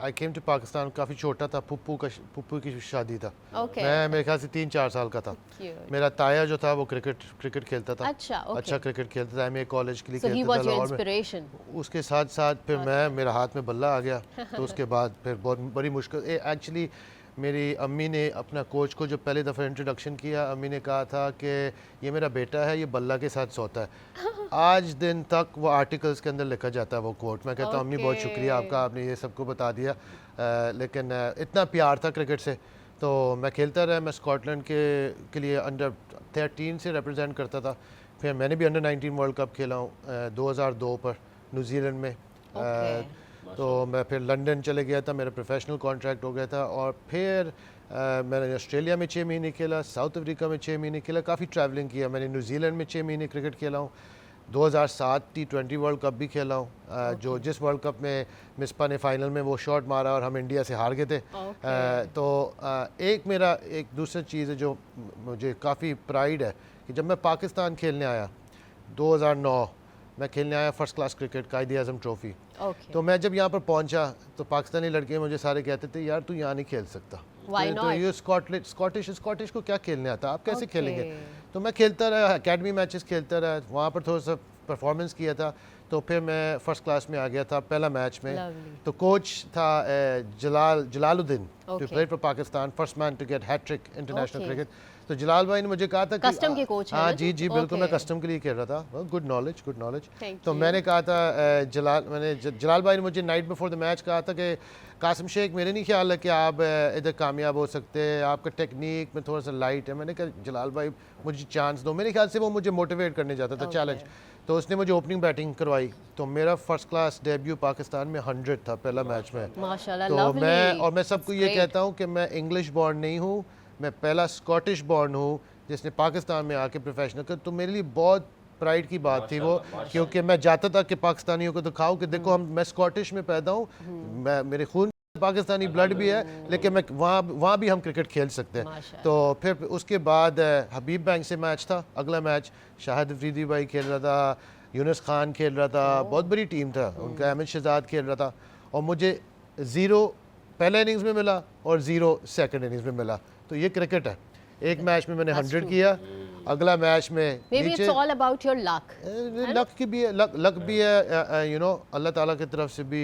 Speaker 3: आई केम टू पाकिस्तान काफ़ी छोटा था, पुप्पू की शादी था। मैं मेरे ख्याल से 3-4 साल का था। मेरा ताया जो था वो क्रिकेट खेलता था। अच्छा क्रिकेट खेलता था, मैं कॉलेज के लिए खेलता था और उसके साथ साथ फिर मेरा हाथ में बल्ला आ गया। तो उसके बाद फिर बहुत बड़ी मुश्किल, एक्चुअली मेरी अम्मी ने अपना कोच को जो पहले दफ़ा इंट्रोडक्शन किया, अम्मी ने कहा था कि ये मेरा बेटा है, ये बल्ला के साथ सोता है। आज दिन तक वो आर्टिकल्स के अंदर लिखा जाता है वो कोट। मैं कहता हूँ अम्मी बहुत शुक्रिया आपका, आपने ये सबको बता दिया। लेकिन इतना प्यार था क्रिकेट से, तो मैं खेलता रहा। मैं स्कॉटलैंड के लिए अंडर 13 से रिप्रेजेंट करता था। फिर मैंने भी अंडर 19 वर्ल्ड कप खेला हूँ 2002 पर न्यूजीलैंड में। तो मैं फिर लंदन चले गया था, मेरा प्रोफेशनल कॉन्ट्रैक्ट हो गया था। और फिर मैंने ऑस्ट्रेलिया में 6 महीने खेला, साउथ अफ्रीका में 6 महीने खेला, काफ़ी ट्रैवलिंग किया। मैंने न्यूजीलैंड में 6 महीने क्रिकेट खेला हूँ। 2007 T20 वर्ल्ड कप भी खेला हूँ, जो जिस वर्ल्ड कप में मिसपा ने फाइनल में वो शॉट मारा और हम इंडिया से हार गए थे। तो एक मेरा एक दूसरी चीज़ है जो मुझे काफ़ी प्राइड है कि जब मैं पाकिस्तान खेलने आया 2009 मैं खेलने आया फर्स्ट क्लास क्रिकेट कायदे आज़म ट्रॉफ़ी। तो मैं जब यहाँ पर पहुँचा तो पाकिस्तानी लड़के मुझे सारे कहते थे यार तू यहाँ नहीं खेल सकता, तो ये स्कॉटिश को क्या खेलने आता, आप कैसे खेलेंगे। तो मैं खेलता रहा, एकेडमी मैचेस खेलता रहा, वहाँ पर थोड़ा सा परफॉर्मेंस किया था। तो फिर मैं फर्स्ट क्लास में आ गया था पहला मैच में। तो कोच था Jalaluddin to play for Pakistan, first man to get hat-trick international cricket. तो जलाल भाई ने मुझे कहा था कि
Speaker 1: कस्टम के कोच हैं।
Speaker 3: हाँ जी बिल्कुल, मैं कस्टम के लिए खेल रहा था। Good knowledge. तो मैंने कहा था जलाल भाई ने मुझे नाइट बिफोर द मैच कहा था कि कासिम शेख मेरे नहीं ख्याल है कि आप इधर कामयाब हो सकते हैं, आपका टेक्निक में थोड़ा सा लाइट है। मैंने कहा जलाल भाई मुझे चांस दो। मेरे ख्याल से वो मुझे मोटिवेट करने जाता था, चैलेंज। तो उसने मुझे ओपनिंग बैटिंग करवाई, तो मेरा फर्स्ट क्लास डेब्यू पाकिस्तान में 100 था पहला मैच में।
Speaker 1: माशाल्लाह,
Speaker 3: तो मैं सबको ये कहता हूँ कि मैं इंग्लिश बॉर्न नहीं हूँ, मैं पहला स्कॉटिश बॉर्न हूँ जिसने पाकिस्तान में आके प्रोफेशनल कर। तो मेरे लिए बहुत प्राइड की बात थी वो, क्योंकि मैं चाहता था कि पाकिस्तानियों को दिखाऊं कि देखो मैं स्कॉटिश में पैदा हूँ, मैं मेरे खून पाकिस्तानी ब्लड भी है, लेकिन मैं वहाँ भी हम क्रिकेट खेल सकते हैं। तो फिर उसके बाद हबीब बैंक से मैच था, अगला मैच शाहिद अफरीदी भाई खेल रहा था, यूनुस खान खेल रहा था, बहुत बड़ी टीम था उनका, अहमद शहजाद खेल रहा था। और मुझे 0 पहले इनिंग्स में मिला और 0 सेकंड इनिंग्स में मिला। तो ये क्रिकेट है। एक मैच में मैंने 100 किया, अगला मैच में
Speaker 1: नीचे all about your luck,
Speaker 3: luck की भी है, लक भी है, यू नो अल्लाह ताला की तरफ से भी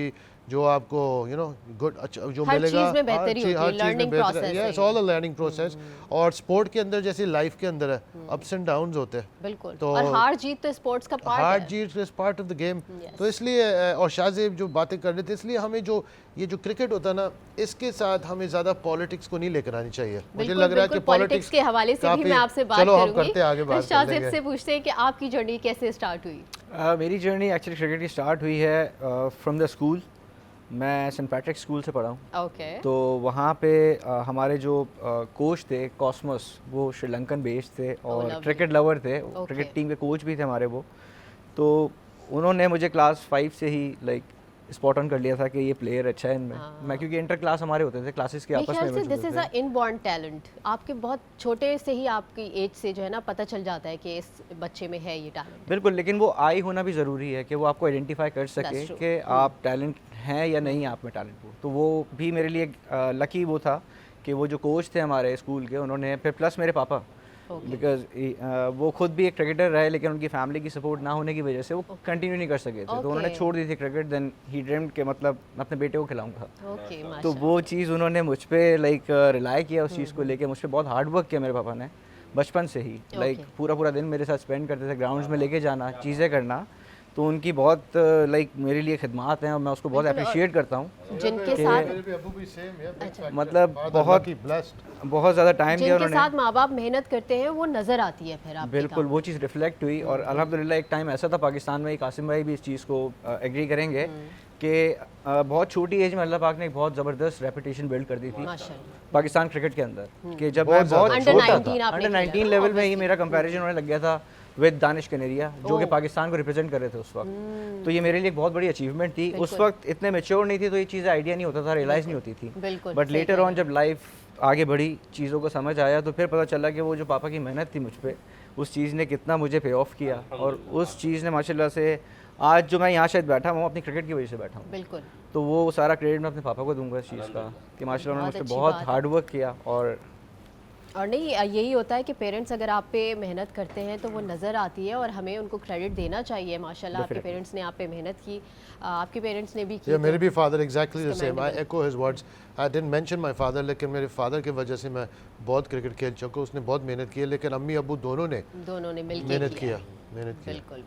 Speaker 3: जो आपको यू नो गुड जो
Speaker 1: हर
Speaker 3: मिलेगा,
Speaker 1: चीज़ में बेहतरी होती है, लर्निंग प्रोसेस है।
Speaker 3: Yes, all a learning process. और स्पोर्ट के अंदर जैसे लाइफ के अंदर है, अप्स एंड डाउन्स होते हैं।
Speaker 1: बिल्कुल,
Speaker 3: तो
Speaker 1: और हार जीत तो स्पोर्ट्स का पार्ट है।
Speaker 3: हार जीत is part of the game. तो इसलिए और शाहजेब जो बातें कर रहे थे, इसलिए हमें जो ये जो क्रिकेट होता है ना, इसके साथ हमें ज़्यादा पॉलिटिक्स को नहीं लेकर आनी चाहिए। मुझे लग रहा है कि पॉलिटिक्स
Speaker 1: के हवाले से भी मैं आपसे बात
Speaker 3: चलो हम
Speaker 1: करूंगी।
Speaker 3: करते हैं आगे बात।
Speaker 1: शाहजेब से पूछते हैं कि आपकी जर्नी कैसे स्टार्ट हुई।
Speaker 4: मेरी जर्नी एक्चुअली क्रिकेट की स्टार्ट हुई है फ्रॉम द स्कूल। मैं सेंट पैट्रिक स्कूल से पढ़ा हूँ। तो वहाँ पे हमारे जो कोच थे कॉस्मोस, वो श्रीलंकन बेस्ड थे और क्रिकेट लवर थे, क्रिकेट टीम के कोच भी थे हमारे वो। तो उन्होंने मुझे क्लास 5 से ही लाइक स्पॉट ऑन कर लिया था कि ये प्लेयर अच्छा है इनमें। मैं क्योंकि इंटर क्लास हमारे होते थे, क्लासेस के आपस में
Speaker 1: this is a inborn talent. आपके बहुत छोटे से ही आपकी एज से जो है ना पता चल जाता है कि इस बच्चे में है ये टैलेंट।
Speaker 4: बिल्कुल, लेकिन वो आई होना भी ज़रूरी है कि वो आपको आइडेंटिफाई कर सके कि आप टैलेंट हैं या नहीं आप में टैलेंट हो। तो वो भी मेरे लिए लकी वो था कि वो जो कोच थे हमारे स्कूल के, उन्होंने फिर प्लस मेरे पापा, बिकॉज वो खुद भी एक क्रिकेटर रहे, लेकिन उनकी फैमिली की सपोर्ट ना होने की वजह से वो कंटिन्यू नहीं कर सके थे। तो उन्होंने छोड़ दी थी क्रिकेट। देन ही ड्रीम्ड के मतलब मैं अपने बेटे को खिलाऊंगा। तो वो चीज़ उन्होंने मुझ पर लाइक रिलाई किया, उस चीज़ को लेके मुझ पर बहुत हार्ड वर्क किया मेरे पापा ने बचपन से ही। लाइक पूरा दिन मेरे साथ स्पेंड करते थे, ग्राउंड्स में लेके जाना, चीज़ें करना। तो उनकी बहुत लाइक मेरे लिए खिदमत हैं और मैं उसको बहुत अप्रिशिएट करता हूँ।
Speaker 1: जिनके साथ
Speaker 4: मतलब बहुत ज़्यादा टाइम दिया उन्होंने,
Speaker 1: जिनके साथ माँ बाप मेहनत करते हैं वो नज़र आती है फिर आप।
Speaker 4: बिल्कुल, वो चीज़ रिफ्लेक्ट हुई। और अल्हम्दुलिल्लाह एक टाइम ऐसा था पाकिस्तान में, कासिम भाई भी इस चीज़ को एग्री करेंगे कि बहुत छोटी एज में अल्लाह पाक ने एक बहुत ज़बरदस्त रेपुटेशन बिल्ड कर दी थी पाकिस्तान क्रिकेट के अंदर। कि जब मैं बहुत छोटा था, अंडर 19 लेवल में ही मेरा कंपैरिजन होने लग गया था विद दानिश कनेरिया, जो कि पाकिस्तान को रिप्रेजेंट कर रहे थे उस वक्त। तो ये मेरे लिए एक बहुत बड़ी अचीवमेंट थी। उस वक्त इतने मेच्योर नहीं थी तो ये चीज़ें आइडिया नहीं होता था, रियलाइज़ नहीं होती थी। बट लेटर ऑन जब लाइफ आगे बढ़ी, चीज़ों को समझ आया, तो फिर पता चला कि वो जो पापा की मेहनत थी मुझ पर, उस चीज़ ने कितना मुझे पे ऑफ किया। और उस चीज़ ने माशाल्लाह से आज जो मैं यहाँ शायद बैठा हूँ अपनी क्रिकेट की वजह से बैठा हूँ।
Speaker 1: बिल्कुल।
Speaker 4: तो वो सारा क्रेडिट मैं अपने पापा को दूंगा इस चीज़ का कि माशाल्लाह उन्होंने मुझ पर बहुत हार्ड वर्क किया। और
Speaker 1: नहीं, यही होता है कि पेरेंट्स अगर आप पे मेहनत करते हैं तो वो नज़र आती है और हमें उनको क्रेडिट देना चाहिए। माशाल्लाह आपके पेरेंट्स ने आप पे मेहनत की, आपके पेरेंट्स ने भी की।
Speaker 3: मेरे भी father exactly the same, I echo his words. I didn't mention my father, लेकिन मेरे फादर की वजह से मैं बहुत क्रिकेट खेल चुका हूँ। उसने बहुत मेहनत की है, लेकिन अम्मी अबू दोनों ने
Speaker 1: मिलकर
Speaker 3: मेहनत किया।
Speaker 1: बिल्कुल।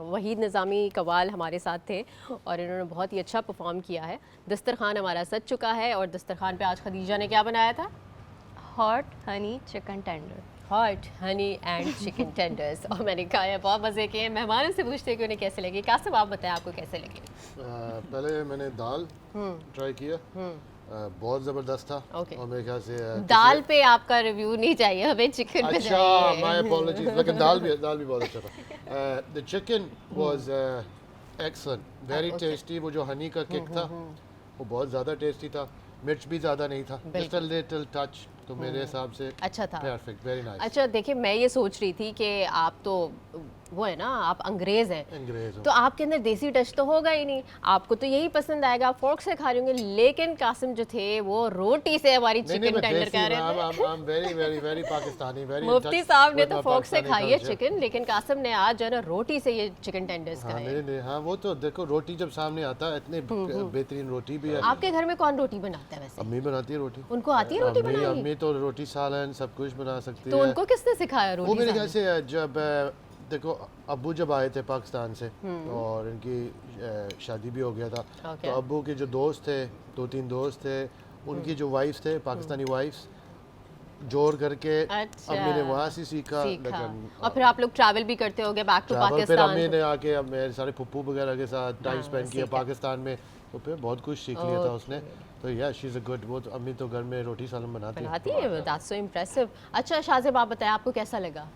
Speaker 1: वहीद निज़ामी कवाल हमारे साथ थे और इन्होंने बहुत ही अच्छा परफॉर्म किया है। दस्तरखान हमारा सज चुका है और दस्तरखान पे आज खदीजा ने क्या बनाया था?
Speaker 5: Hot Honey chicken tender.
Speaker 1: Hot honey and chicken tenders और मैंने कहा है बहुत मज़े के हैं। मेहमानों से पूछते हैं कि उन्हें कैसे लगे। कासिम आप बताएं आपको कैसे लगे?
Speaker 3: पहले मैंने दाल ट्राई किया, बहुत ज़बरदस्त था।
Speaker 1: Okay.
Speaker 3: और मेरे ख्याल से
Speaker 1: दाल पे आपका रिव्यू नहीं चाहिए, हमें चिकन पे
Speaker 3: अच्छा,
Speaker 1: चाहिए।
Speaker 3: माय अपॉलॉजीज, लेकिन दाल भी बहुत अच्छा था। The chicken was excellent, very
Speaker 1: Okay.
Speaker 3: Tasty. वो जो हनी का किक था वो बहुत ज़्यादा टेस्टी था, मिर्च भी ज़्यादा नहीं था, जस्ट अ लिटिल टच, तो मेरे हिसाब से
Speaker 1: अच्छा था।
Speaker 3: Perfect, very nice.
Speaker 1: अच्छा देखिए, मैं ये सोच रही थी कि आप तो वो है ना, आप अंग्रेज हैं,
Speaker 3: अंग्रेज
Speaker 1: तो आपके अंदर देसी टच तो होगा ही नहीं, आपको तो यही पसंद आएगा, आप फोर्क से खा रहे होंगे। लेकिन कासिम जो थे वो रोटी से हमारी चिकन टेंडर कह रहे थे।
Speaker 3: I am very very very Pakistani, very
Speaker 1: Mufti साहब ने तो फोर्क से खाई है चिकन, लेकिन कासिम ने आज जो है ना रोटी से ये चिकन टेंडर्स
Speaker 3: हाँ,
Speaker 1: खाए।
Speaker 3: नहीं, हाँ, वो तो देखो, रोटी जब सामने आता है, इतनी बेहतरीन रोटी भी है।
Speaker 1: आपके घर में कौन रोटी बनाता है वैसे?
Speaker 3: अम्मी बनाती है रोटी।
Speaker 1: उनको आती है रोटी बनानी?
Speaker 3: अम्मी तो रोटी सालन सब कुछ बना सकती
Speaker 1: तो
Speaker 3: है।
Speaker 1: उनको किसने सिखाया
Speaker 3: वो
Speaker 1: रोटी
Speaker 3: मेरे ख्याल
Speaker 1: बनाना?
Speaker 3: से जब देखो अब्बू जब आए थे पाकिस्तान से और इनकी शादी भी हो गया था,
Speaker 1: Okay.
Speaker 3: तो अब्बू के जो दोस्त थे, 2-3 दोस्त थे, उनकी जो वाइफ्स थे पाकिस्तानी वाइफ्स, जोड़ करके
Speaker 1: अच्छा।
Speaker 3: अम्मी ने वहाँ से सीखा। लेकिन
Speaker 1: और फिर आप लोग ट्रैवल भी करते होगे बैक टू
Speaker 3: ट्रैवल, फिर
Speaker 1: पाकिस्तान?
Speaker 3: अम्मी ने आके अब मेरे सारे फुप्पू वगैरह के साथ टाइम स्पेंड किया
Speaker 1: सीखा।
Speaker 3: पाकिस्तान में, तो फिर बहुत कुछ सीख लिया था उसने। तो या शी इज़ अ गुड, वो तो अम्मी तो घर में रोटी सालन बनाती है।
Speaker 1: बनाती है, दैट्स सो इम्प्रेसिव। अच्छा शाहज़ेब आप बताएं आपको कैसा लगा?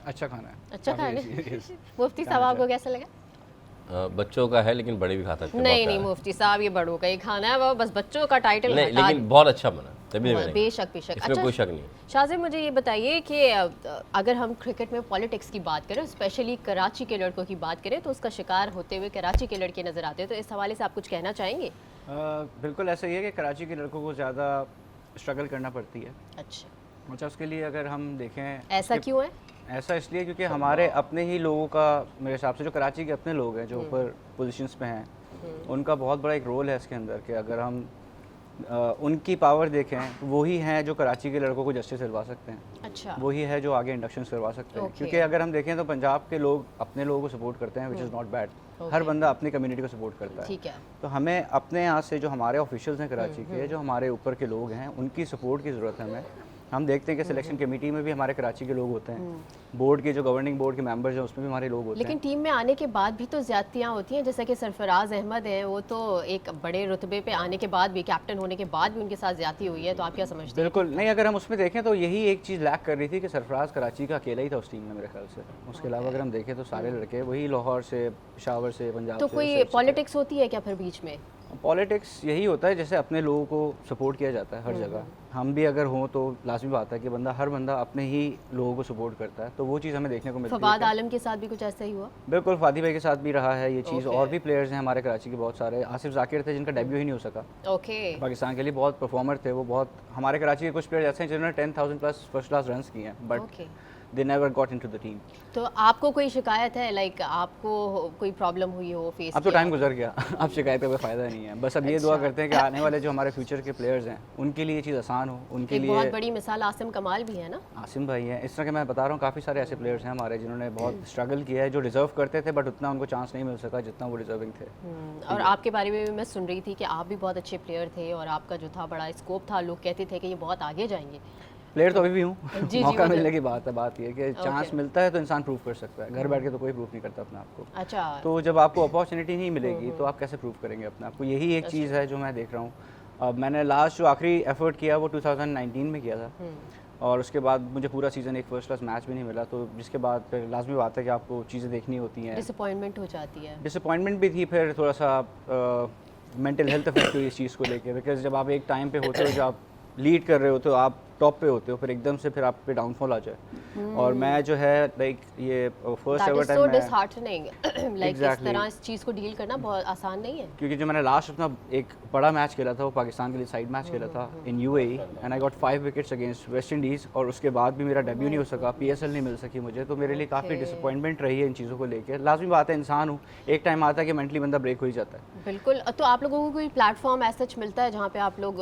Speaker 4: अच्छा खाना है।
Speaker 1: अच्छा
Speaker 4: काफ़ी
Speaker 1: खाना
Speaker 4: अच्छी- yes।
Speaker 1: मुफ्ती साहब आपको कैसा लगा?
Speaker 2: बच्चों का है लेकिन बड़े भी खा सकते हैं,
Speaker 1: नहीं
Speaker 2: बहुत
Speaker 1: नहीं
Speaker 2: प्यारा
Speaker 1: मुफ्ती साहब, ये बड़ों का ही खाना है, वो बस बच्चों का टाइटल
Speaker 2: है। नहीं
Speaker 1: हटा
Speaker 2: लेकिन बहुत अच्छा बना, तभी मैंने
Speaker 1: बेशक बेशक।
Speaker 2: इसमें कोई शक नहीं।
Speaker 1: शाहज़ेब मुझे ये बताइए कि अगर हम क्रिकेट में पॉलिटिक्स की बात करें, स्पेशली कराची के लड़कों की बात करें, तो उसका शिकार होते हुए कराची के लड़के नज़र आते हैं, तो इस हवाले से आप कुछ कहना चाहेंगे?
Speaker 4: बिल्कुल ऐसा ही है कि कराची के लड़कों को ज़्यादा स्ट्रगल करना पड़ती है।
Speaker 1: अच्छा,
Speaker 4: अच्छा, उसके लिए अगर हम देखें,
Speaker 1: ऐसा
Speaker 4: उसके-
Speaker 1: क्यों है?
Speaker 4: ऐसा इसलिए क्योंकि हमारे अपने ही लोगों का, मेरे हिसाब से जो कराची के अपने लोग हैं जो ऊपर पोजीशंस पे हैं, उनका बहुत बड़ा एक रोल है इसके अंदर कि अगर हम उनकी पावर देखें तो वही हैं जो कराची के लड़कों को जस्टिस दिलवा सकते हैं,
Speaker 1: अच्छा,
Speaker 4: वही है जो आगे इंडक्शन करवा सकते हैं।
Speaker 1: Okay.
Speaker 4: क्योंकि अगर हम देखें तो पंजाब के लोग अपने लोगों को सपोर्ट करते हैं, विच इज़ नॉट बैड। हर बंदा अपनी कम्युनिटी को सपोर्ट करता है।
Speaker 1: ठीक है।
Speaker 4: तो हमें अपने यहाँ से जो हमारे ऑफिशियल्स हैं कराची के, जो हमारे ऊपर के लोग हैं, उनकी सपोर्ट की ज़रूरत है हमें। हम देखते हैं कि सिलेक्शन कमेटी में भी हमारे कराची के लोग होते हैं, बोर्ड के जो गवर्निंग बोर्ड के मेंबर्स हैं उसमें भी हमारे लोग होते
Speaker 1: लेकिन
Speaker 4: हैं।
Speaker 1: टीम में आने के बाद भी तो ज्यादतियाँ होती हैं, जैसे कि सरफराज अहमद हैं, वो तो एक बड़े रुतबे पे आने के बाद भी, कैप्टन होने के बाद भी उनके साथ ज्यादती हुई है, तो आप क्या समझते हैं?
Speaker 4: बिल्कुल नहीं, अगर हम उसमें देखें तो यही एक चीज़ लैक कर रही थी कि सरफराज कराची का अकेला ही था उस टीम में मेरे ख्याल से। उसके अलावा अगर हम देखें तो सारे लड़के वही लाहौर से, पेशावर से, पंजाब
Speaker 1: तो
Speaker 4: से,
Speaker 1: कोई
Speaker 4: उस
Speaker 1: पॉलिटिक्स होती है क्या फिर बीच में?
Speaker 4: पॉलिटिक्स यही होता है, जैसे अपने लोगों को सपोर्ट किया जाता है हर जगह। हम भी अगर हों तो लाजमी बात है कि हर बंदा अपने ही लोगों को सपोर्ट करता है, तो वो चीज़ हमें देखने को मिलती
Speaker 1: फवाद
Speaker 4: है।
Speaker 1: आलम के साथ भी कुछ ऐसा ही हुआ?
Speaker 4: बिल्कुल, फादी भाई के साथ भी रहा है ये चीज़।
Speaker 1: Okay.
Speaker 4: और भी प्लेयर्स हैं हमारे कराची के बहुत सारे। आसिफ जाकिर थे जिनका डेब्यू ही नहीं हो सका
Speaker 1: ओके,
Speaker 4: पाकिस्तान के लिए, बहुत परफॉर्मर थे वो। बहुत हमारे कराची के कुछ प्लेयर्स ऐसे हैं जिन्होंने 10,000 प्लस फर्स्ट क्लास रन्स किए हैं, but
Speaker 1: okay.
Speaker 4: They never got into the team.
Speaker 1: तो आपको कोई शिकायत है, लाइक आपको कोई प्रॉब्लम हुई हो फेस?
Speaker 4: अब तो टाइम गुजर गया, अब शिकायत का कोई फ़ायदा नहीं है। बस अब ये दुआ
Speaker 1: अच्छा।
Speaker 4: करते हैं कि आने वाले जो हमारे फ्यूचर के प्लेयर्स हैं उनके लिए ये चीज़ आसान हो, उनके
Speaker 1: एक
Speaker 4: लिए।
Speaker 1: बहुत बड़ी मिसाल आसिम कमाल भी है ना?
Speaker 4: आसिम भाई हैं, इस तरह के मैं बता रहा हूँ, काफ़ी सारे ऐसे प्लेयर्स हैं हमारे जिन्होंने बहुत स्ट्रगल किया है, जो डिज़र्व करते थे, बट उतना उनको चांस नहीं मिल सका जितना वो डिज़र्विंग थे।
Speaker 1: और आपके बारे में भी मैं सुन रही थी कि आप भी बहुत अच्छे प्लेयर थे और आपका जो था बड़ा स्कोप था, लोग कहते थे कि ये बहुत आगे जाएंगे।
Speaker 4: प्लेयर तो अभी भी हूँ
Speaker 1: जी,
Speaker 4: मौका
Speaker 1: मतलब-
Speaker 4: मिलने की बात है। बात ये है कि चांस मिलता है तो इंसान प्रूव कर सकता है, घर बैठ के तो कोई प्रूव नहीं करता अपने आप को।
Speaker 1: अच्छा,
Speaker 4: तो जब आपको अपॉर्चुनिटी नहीं मिलेगी तो आप कैसे प्रूव करेंगे अपने आप को? यही एक चीज़ है जो मैं देख रहा हूँ। अब मैंने लास्ट जो आखिरी एफर्ट किया वो 2019 में किया था, और उसके बाद मुझे पूरा सीज़न एक फर्स्ट क्लास मैच भी नहीं मिला, तो जिसके बाद फिर लाजमी बात है कि आपको चीज़ें देखनी होती हैं।
Speaker 1: डिसअपॉइंटमेंट हो जाती है।
Speaker 4: डिसअपॉइंटमेंट भी थी, फिर थोड़ा सा मेंटल हेल्थ इफेक्ट हुई इस चीज़ को लेके, बिकॉज जब आप एक टाइम पे होते हो, जब आप लीड कर रहे होते हो, आप टॉप पे होते हो, फिर एकदम से फिर आप पे डाउनफॉल आ जाए। और मैं जो है लाइक ये फर्स्ट एवर
Speaker 1: सो
Speaker 4: टाइम मैं,
Speaker 1: डिसहार्टनिंग, लाइक इस
Speaker 4: Exactly.
Speaker 1: तरह इस चीज़ को डील करना बहुत आसान नहीं है।
Speaker 4: क्योंकि जो मैंने लास्ट अपना एक बड़ा मैच खेला था वो पाकिस्तान के लिए साइड मैच खेला था in UAE, and I got 5 wickets against West Indies, और उसके बाद भी मेरा डेब्यू नहीं हो सका, पीएसएल नहीं मिल सकी मुझे, तो मेरे लिए काफ़ी डिसअपॉइंटमेंट रही है इन चीज़ों को लेकर। लाजमी बात है, इंसान हूँ, एक टाइम आता है कि मेंटली बंदा ब्रेक हो ही जाता है।
Speaker 1: बिल्कुल। तो आप लोगों को कोई प्लेटफॉर्म ऐसा मिलता है जहाँ पे आप लोग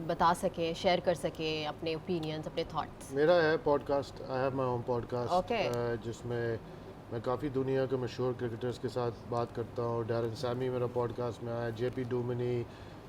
Speaker 1: बता सके, शेयर कर सके अपने ओपिनियंस, अपने थॉट्स?
Speaker 3: मेरा है podcast, I have my own podcast,
Speaker 1: Okay.
Speaker 3: जिसमें मैं काफ़ी दुनिया के मशहूर क्रिकेटर्स के साथ बात करता हूँ। डैरन सैमी मेरा पॉडकास्ट में आया, JP Duminy,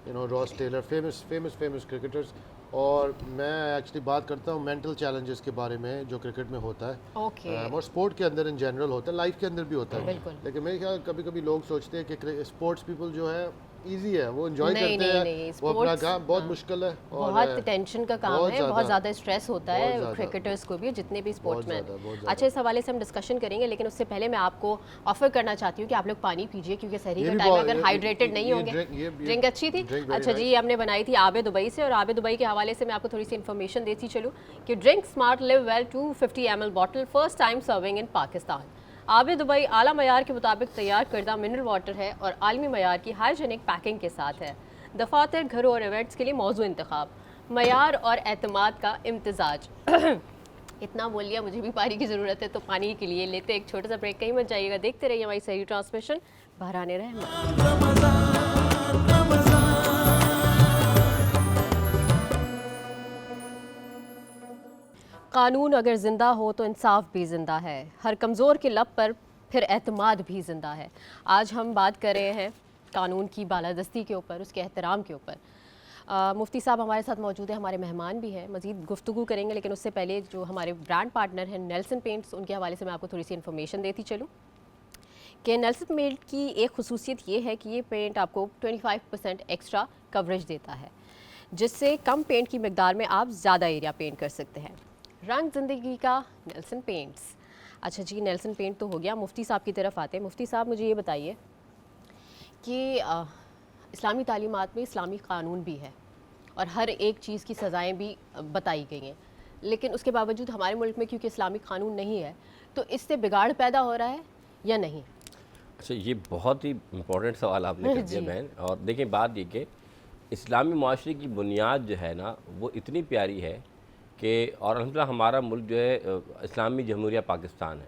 Speaker 3: Ross Taylor, famous cricketers, और मैं एक्चुअली बात करता हूँ मेंटल चैलेंजेस के बारे में जो क्रिकेट में होता है
Speaker 1: ओके
Speaker 3: और स्पोर्ट के अंदर इन जनरल होता है, लाइफ के अंदर भी होता है।
Speaker 1: बिल्कुल।
Speaker 3: लेकिन मेरे ख्याल कभी कभी लोग सोचते हैं कि स्पोर्ट्स पीपल जो है इजी है, वो एंजॉय
Speaker 1: नहीं,
Speaker 3: करते
Speaker 1: नहीं,
Speaker 3: हैं,
Speaker 1: नहीं,
Speaker 3: वो अपना
Speaker 1: sports,
Speaker 3: काम बहुत
Speaker 1: हाँ,
Speaker 3: मुश्किल है और
Speaker 1: बहुत टेंशन का काम
Speaker 3: बहुत
Speaker 1: है, बहुत
Speaker 3: ज़्यादा,
Speaker 1: ज़्यादा स्ट्रेस होता
Speaker 3: बहुत
Speaker 1: है
Speaker 3: ज़्यादा,
Speaker 1: क्रिकेटर्स को भी, जितने भी स्पोर्ट्समैन।
Speaker 3: ज़्यादा, बहुत ज़्यादा।
Speaker 1: अच्छा, इस हवाले से हम डिस्कशन करेंगे, लेकिन उससे पहले मैं आपको ऑफर करना चाहती हूँ कि आप लोग पानी पीजिए, क्योंकि सहरी
Speaker 3: ये
Speaker 1: का
Speaker 3: भी
Speaker 1: टाइम है,
Speaker 3: बहुत-
Speaker 1: अगर
Speaker 3: ये-
Speaker 1: हाइड्रेटेड नहीं
Speaker 3: ये
Speaker 1: होंगे।
Speaker 3: drink-
Speaker 1: ड्रिंक अच्छी थी?
Speaker 3: drink very
Speaker 1: अच्छा जी,
Speaker 3: nice।
Speaker 1: ये हमने बनाई थी आबे दुबई से, और आबे दुबई के हवाले से मैं आपको थोड़ी सी इन्फॉर्मेशन देती चलूँ कि drink smart live well 250 ml bottle first time serving in Pakistan. Abe Dubai आला मयार के मुताबिक तैयार करदा मिनरल वाटर है और आलमी मयार की हाइजेनिक पैकिंग के साथ है। दफातर, घरों और इवेंट्स के लिए मौजू इंतखाब, मयार और एतमाद का इम्तजाज। इतना बोल लिया, मुझे भी पानी की ज़रूरत है, तो पानी के लिए लेते एक छोटा सा ब्रेक, कहीं मत जाइएगा, देखते रहिए हमारी सही ट्रांसमिशन बहराने रहमान। कानून अगर ज़िंदा हो तो इंसाफ भी ज़िंदा है, हर कमज़ोर के लब पर फिर एतमाद भी ज़िंदा है। आज हम बात कर रहे हैं कानून की बालादस्ती के ऊपर, उसके एहतराम के ऊपर। मुफ्ती साहब हमारे साथ मौजूद है, हमारे मेहमान भी हैं, मज़ीद गुफ्तगू करेंगे, लेकिन उससे पहले जो हमारे ब्रांड पार्टनर हैं नेल्सन पेंट्स, उनके हवाले से मैं आपको थोड़ी सी इन्फॉर्मेशन देती चलूँ कि नेल्सन पेंट की एक खुसूसियत ये है कि ये पेंट आपको 25% एक्स्ट्रा कवरेज देता है, जिससे कम पेंट की मकदार में आप ज़्यादा एरिया पेंट कर सकते हैं। रंग ज़िंदगी का नेल्सन पेंट्स। अच्छा जी, नेल्सन पेंट तो हो गया, मुफ्ती साहब की तरफ आते हैं। मुफ्ती साहब, मुझे ये बताइए कि इस्लामी तालीमात में इस्लामी कानून भी है और हर एक चीज़ की सज़ाएं भी बताई गई हैं, लेकिन उसके बावजूद हमारे मुल्क में क्योंकि इस्लामी कानून नहीं है, तो इससे बिगाड़ पैदा हो रहा है या नहीं?
Speaker 2: अच्छा, ये बहुत ही इम्पोर्टेंट सवाल आपने कर दिया
Speaker 1: जी।
Speaker 2: बहन। और देखिए, बात ये कि इस्लामी माशरे की बुनियाद जो है ना, वो इतनी प्यारी है कि, और अल्हम्दुलिल्लाह हमारा मुल्क जो है इस्लामी जमहूरिया पाकिस्तान है,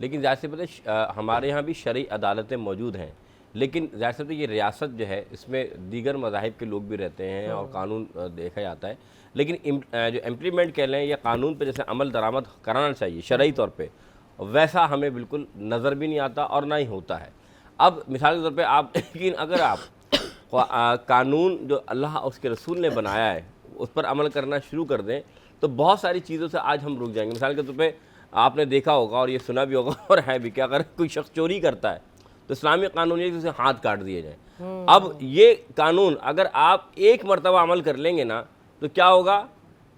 Speaker 2: लेकिन ज़ाहिर सी बात है हमारे यहाँ भी शरई अदालतें मौजूद हैं, लेकिन ज़ाहिर सी बात है ये रियासत जो है इसमें दीगर मज़ाहिब के लोग भी रहते हैं और कानून देखा जाता है, लेकिन जो इम्प्लीमेंट कह लें या कानून पे जैसे अमल दरामद कराना चाहिए शरई तौर पे, वैसा हमें बिल्कुल नज़र भी नहीं आता और ना ही होता है। अब मिसाल के तौर पे आप लेकिन अगर आप कानून जो अल्लाह और उसके रसूल ने बनाया है उस पर अमल करना शुरू कर दें, तो बहुत सारी चीज़ों से आज हम रुक जाएंगे। मिसाल के तौर पे आपने देखा होगा और ये सुना भी होगा और है भी कि अगर कोई शख्स चोरी करता है तो इस्लामी कानून ये कि उसे हाथ काट दिए जाए। अब ये कानून अगर आप एक मरतबा अमल कर लेंगे ना, तो क्या होगा,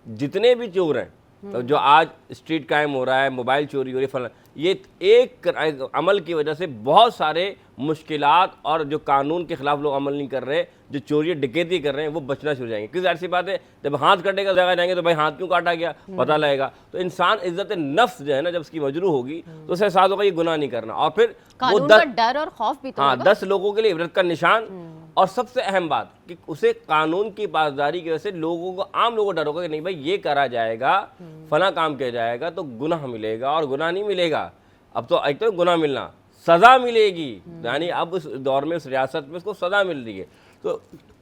Speaker 2: जितने भी चोर हैं, तो जो आज स्ट्रीट क्राइम हो रहा है, मोबाइल चोरी हो रही है, फला, ये एक अमल की वजह से बहुत सारे मुश्किलात और जो कानून के ख़िलाफ़ लोग अमल नहीं कर रहे, जो चोरी डकैती कर रहे हैं, वो बचना शुरू हो जाएंगे। क्योंकि जाहिर सी बात है, जब हाथ कटेगा जगह जाएंगे तो भाई हाथ क्यों काटा गया पता लगेगा। तो इंसान इज़्ज़त नफ्स जो है ना, जब उसकी मजरू होगी तो उसे एहसास होगा ये गुनाह नहीं करना, और फिर वो
Speaker 1: कानून का डर और खौफ भी तो
Speaker 2: हाँ,
Speaker 1: होगा।
Speaker 2: 10 लोगों के लिए इबरत का निशान। और सबसे अहम बात कि उसे कानून की पासदारी की वजह से लोगों को, आम लोगों को डर होगा कि नहीं भाई ये करा जाएगा, फला काम किया जाएगा तो गुनाह मिलेगा, और गुनाह नहीं मिलेगा। अब तो एक तो गुनाह मिलना, सज़ा मिलेगी, यानी अब उस दौर में, उस रियासत में उसको सज़ा मिल रही है। तो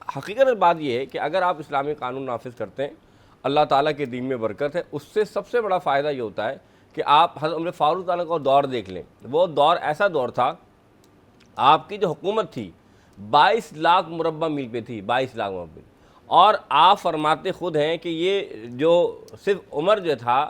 Speaker 2: हकीकत बात ये है कि अगर आप इस्लामी कानून नाफिज करते हैं, अल्लाह ताला के दीन में बरकत है। उससे सबसे बड़ा फ़ायदा ये होता है कि आप हज़रत उमर फारूक ताला का दौर देख लें। वो दौर ऐसा दौर था, आपकी जो हुकूमत थी 22 लाख मुरब्बा मील पे थी, 22 लाख मुरब्बा मील। और आप फरमाते ख़ुद हैं कि ये जो सिर्फ उमर जो था,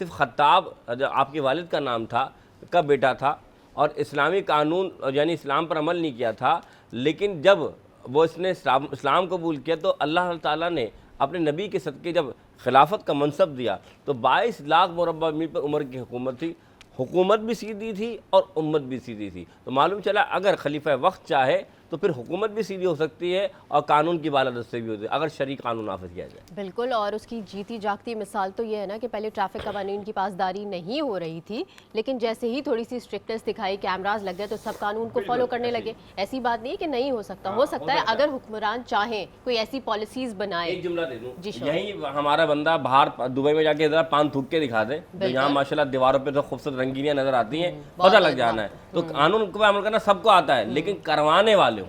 Speaker 2: सिर्फ ख़त्ताब जो आपके वालिद का नाम था, का बेटा था, और इस्लामी कानून यानी इस्लाम पर अमल नहीं किया था, लेकिन जब वो इसने इस्लाम कबूल किया तो अल्लाह ताला ने अपने नबी के सदक़े जब खिलाफत का मनसब दिया तो 22 लाख मुरब्बा मील पर उमर की हुकूमत थी। हुकूमत भी सीधी थी और उम्मत भी सीधी थी। तो मालूम चला अगर खलीफा वक्त चाहे तो फिर हुकूमत भी सीधी हो सकती है और कानून की बालादस्ती भी होती है, अगर शरई कानून नाफिज किया जाए।
Speaker 1: बिल्कुल, और उसकी जीती जागती मिसाल तो ये है ना कि पहले ट्रैफिक कवानीन की पासदारी नहीं हो रही थी, लेकिन जैसे ही थोड़ी सी स्ट्रिक्टनेस दिखाई, कैमराज लग गए, तो सब कानून को फॉलो करने लगे। ऐसी बात नहीं है कि नहीं हो सकता, हो सकता है अगर हुक्मरान चाहें, कोई ऐसी पॉलिसीज बनाए।
Speaker 2: एक जुमला दे
Speaker 1: जी,
Speaker 2: दूं,
Speaker 1: sure।
Speaker 2: यही हमारा बंदा बाहर दुबई में जाके जरा पान थूक के दिखा दे, तो यहाँ माशाल्लाह दीवारों पे तो खूबसूरत रंगीनियां नजर आती हैं, पता लग जाना है। तो कानून को अमल करना सबको आता है, लेकिन करवाने वाले हों।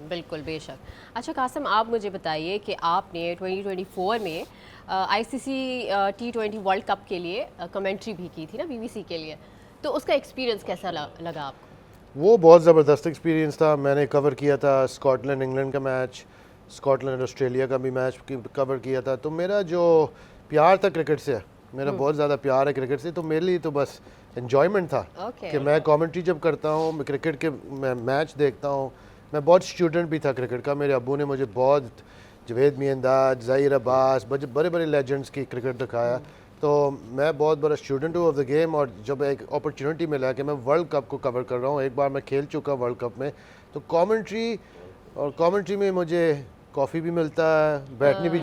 Speaker 1: बिल्कुल, बेशक। अच्छा कासिम, आप मुझे बताइए कि आपने 2024 में ICC T20 वर्ल्ड कप के लिए कमेंट्री भी की थी ना BBC के लिए, तो उसका एक्सपीरियंस कैसा लगा आपको?
Speaker 3: वो बहुत ज़बरदस्त एक्सपीरियंस था। मैंने कवर किया था स्कॉटलैंड इंग्लैंड का मैच, स्कॉटलैंड और ऑस्ट्रेलिया का भी मैच कवर किया था। तो मेरा जो प्यार था क्रिकेट से, मेरा बहुत ज़्यादा प्यार है क्रिकेट से, तो मेरे लिए तो बस एन्जॉयमेंट था कि मैं कमेंट्री जब करता हूँ, मैं क्रिकेट के मैच देखता हूँ। मैं बहुत स्टूडेंट भी था क्रिकेट का, मेरे अब्बू ने मुझे बहुत जवेद मियांदाद, ज़हीर अब्बास, बड़े बड़े लेजेंड्स की क्रिकेट दिखाया। तो मैं बहुत बड़ा स्टूडेंट हूँ ऑफ द गेम, और जब एक अपॉर्चुनिटी मिला कि मैं वर्ल्ड कप को कवर कर रहा हूँ, एक बार मैं खेल चुका वर्ल्ड कप में, तो कमेंट्री में मुझे कॉफ़ी भी मिलता है, बैठने भी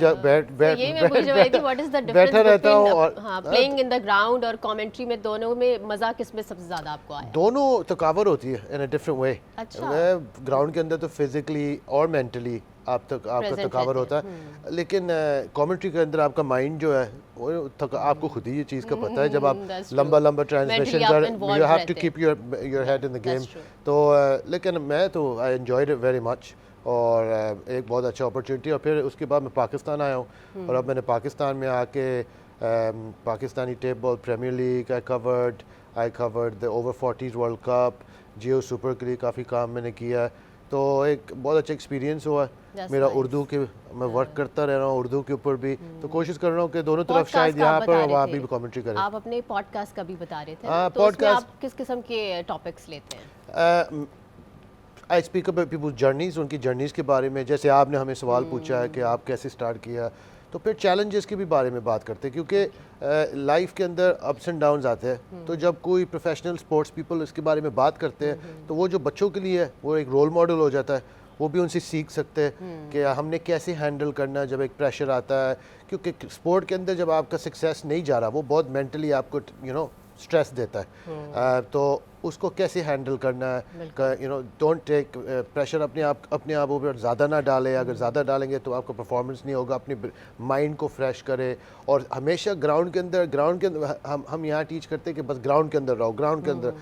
Speaker 3: बैठा रहता हूँ। और
Speaker 1: प्लेइंग इन द ग्राउंड और कमेंट्री में, दोनों में मज़ा किस में सबसे ज़्यादा आपको आया?
Speaker 3: दोनों थकावट होती है इन अ डिफरेंट वे।
Speaker 1: अच्छा।
Speaker 3: ग्राउंड के अंदर तो फिजिकली और मेंटली आपका थकावट होता है, लेकिन कमेंट्री के अंदर आपका माइंड जो है वो आपको खुद ही ये चीज़ का पता है। जब आप लंबा transmission you have to keep your head in the game. तो लेकिन मैं तो I enjoyed it very much, और एक बहुत अच्छा अपॉर्चुनिटी। और फिर उसके बाद मैं पाकिस्तान आया हूँ, और अब मैंने पाकिस्तान में आके Pakistani tape ball premier league I covered the over 40s world cup, Geo super के लिए काफ़ी काम मैंने किया है। तो एक बहुत अच्छा एक्सपीरियंस हुआ है मेरा। उर्दू के मैं वर्क करता रह रहा हूँ उर्दू के ऊपर भी, तो कोशिश कर रहा हूँ कि दोनों तरफ शायद यहाँ पर और वहाँ भी कमेंट्री करें।
Speaker 1: आप अपने पॉडकास्ट का भी बता रहे थे, तो उसमें आप किस किस्म के टॉपिक्स लेते हैं?
Speaker 3: I speak about people's journeys, उनकी जर्नीज़ के बारे में। जैसे आपने हमें सवाल पूछा है कि आप कैसे स्टार्ट किया, तो फिर चैलेंजेस के भी बारे में बात करते हैं, क्योंकि लाइफ के अंदर अप्स एंड डाउन्स आते हैं। तो जब कोई प्रोफेशनल स्पोर्ट्स पीपल इसके बारे में बात करते हैं, तो वो जो बच्चों के लिए है वो एक रोल मॉडल हो जाता है, वो भी उनसे सीख सकते हैं कि हमने कैसे हैंडल करना है जब एक प्रेशर आता है। क्योंकि स्पोर्ट के अंदर जब आपका सक्सेस नहीं जा रहा, वो बहुत मेंटली आपको स्ट्रेस देता है। तो उसको कैसे हैंडल करना है, डोंट टेक प्रेशर अपने आप ऊपर ज़्यादा ना डालें। अगर ज़्यादा डालेंगे तो आपका परफॉर्मेंस नहीं होगा। अपने माइंड को फ्रेश करें, और हमेशा ग्राउंड के अंदर हम यहाँ टीच करते हैं कि बस ग्राउंड के अंदर रहो, ग्राउंड के अंदर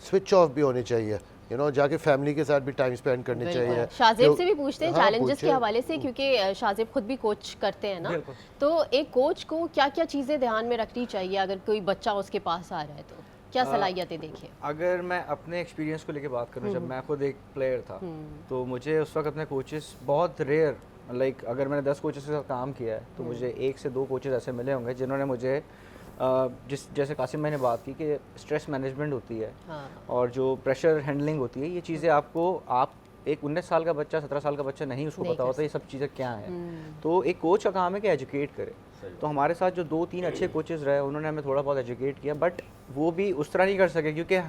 Speaker 3: स्विच ऑफ भी होने चाहिए, जाके फैमिली के साथ भी टाइम स्पेंड करनी चाहिए।
Speaker 1: शाहजेब से भी पूछते हैं चैलेंजेस के हवाले से, क्योंकि शाहजेब खुद भी कोच करते हैं ना, तो एक कोच को क्या क्या चीज़ें ध्यान में रखनी चाहिए अगर कोई बच्चा उसके पास आ रहा है, तो क्या सलाहियतें देखिए?
Speaker 4: अगर मैं अपने एक्सपीरियंस को लेके बात करूं, जब मैं खुद एक प्लेयर था, तो मुझे उस वक्त अपने कोचेस बहुत रेयर, लाइक अगर मैंने 10 कोचेस के साथ काम किया है तो मुझे 1 से 2 कोचेस ऐसे मिले होंगे जिन्होंने मुझे जैसे कासिम भाई ने बात की कि स्ट्रेस मैनेजमेंट होती है, और जो प्रेशर हैंडलिंग होती है, ये चीज़ें आप एक 19 साल का बच्चा, 17 साल का बच्चा नहीं उसको पता होता ये सब चीज़ें क्या हैं। तो एक कोच का काम है कि एजुकेट करे। तो हमारे साथ जो 2-3 अच्छे कोचेस रहे, उन्होंने हमें थोड़ा बहुत एजुकेट किया, बट वो भी उस तरह नहीं कर सके, क्योंकि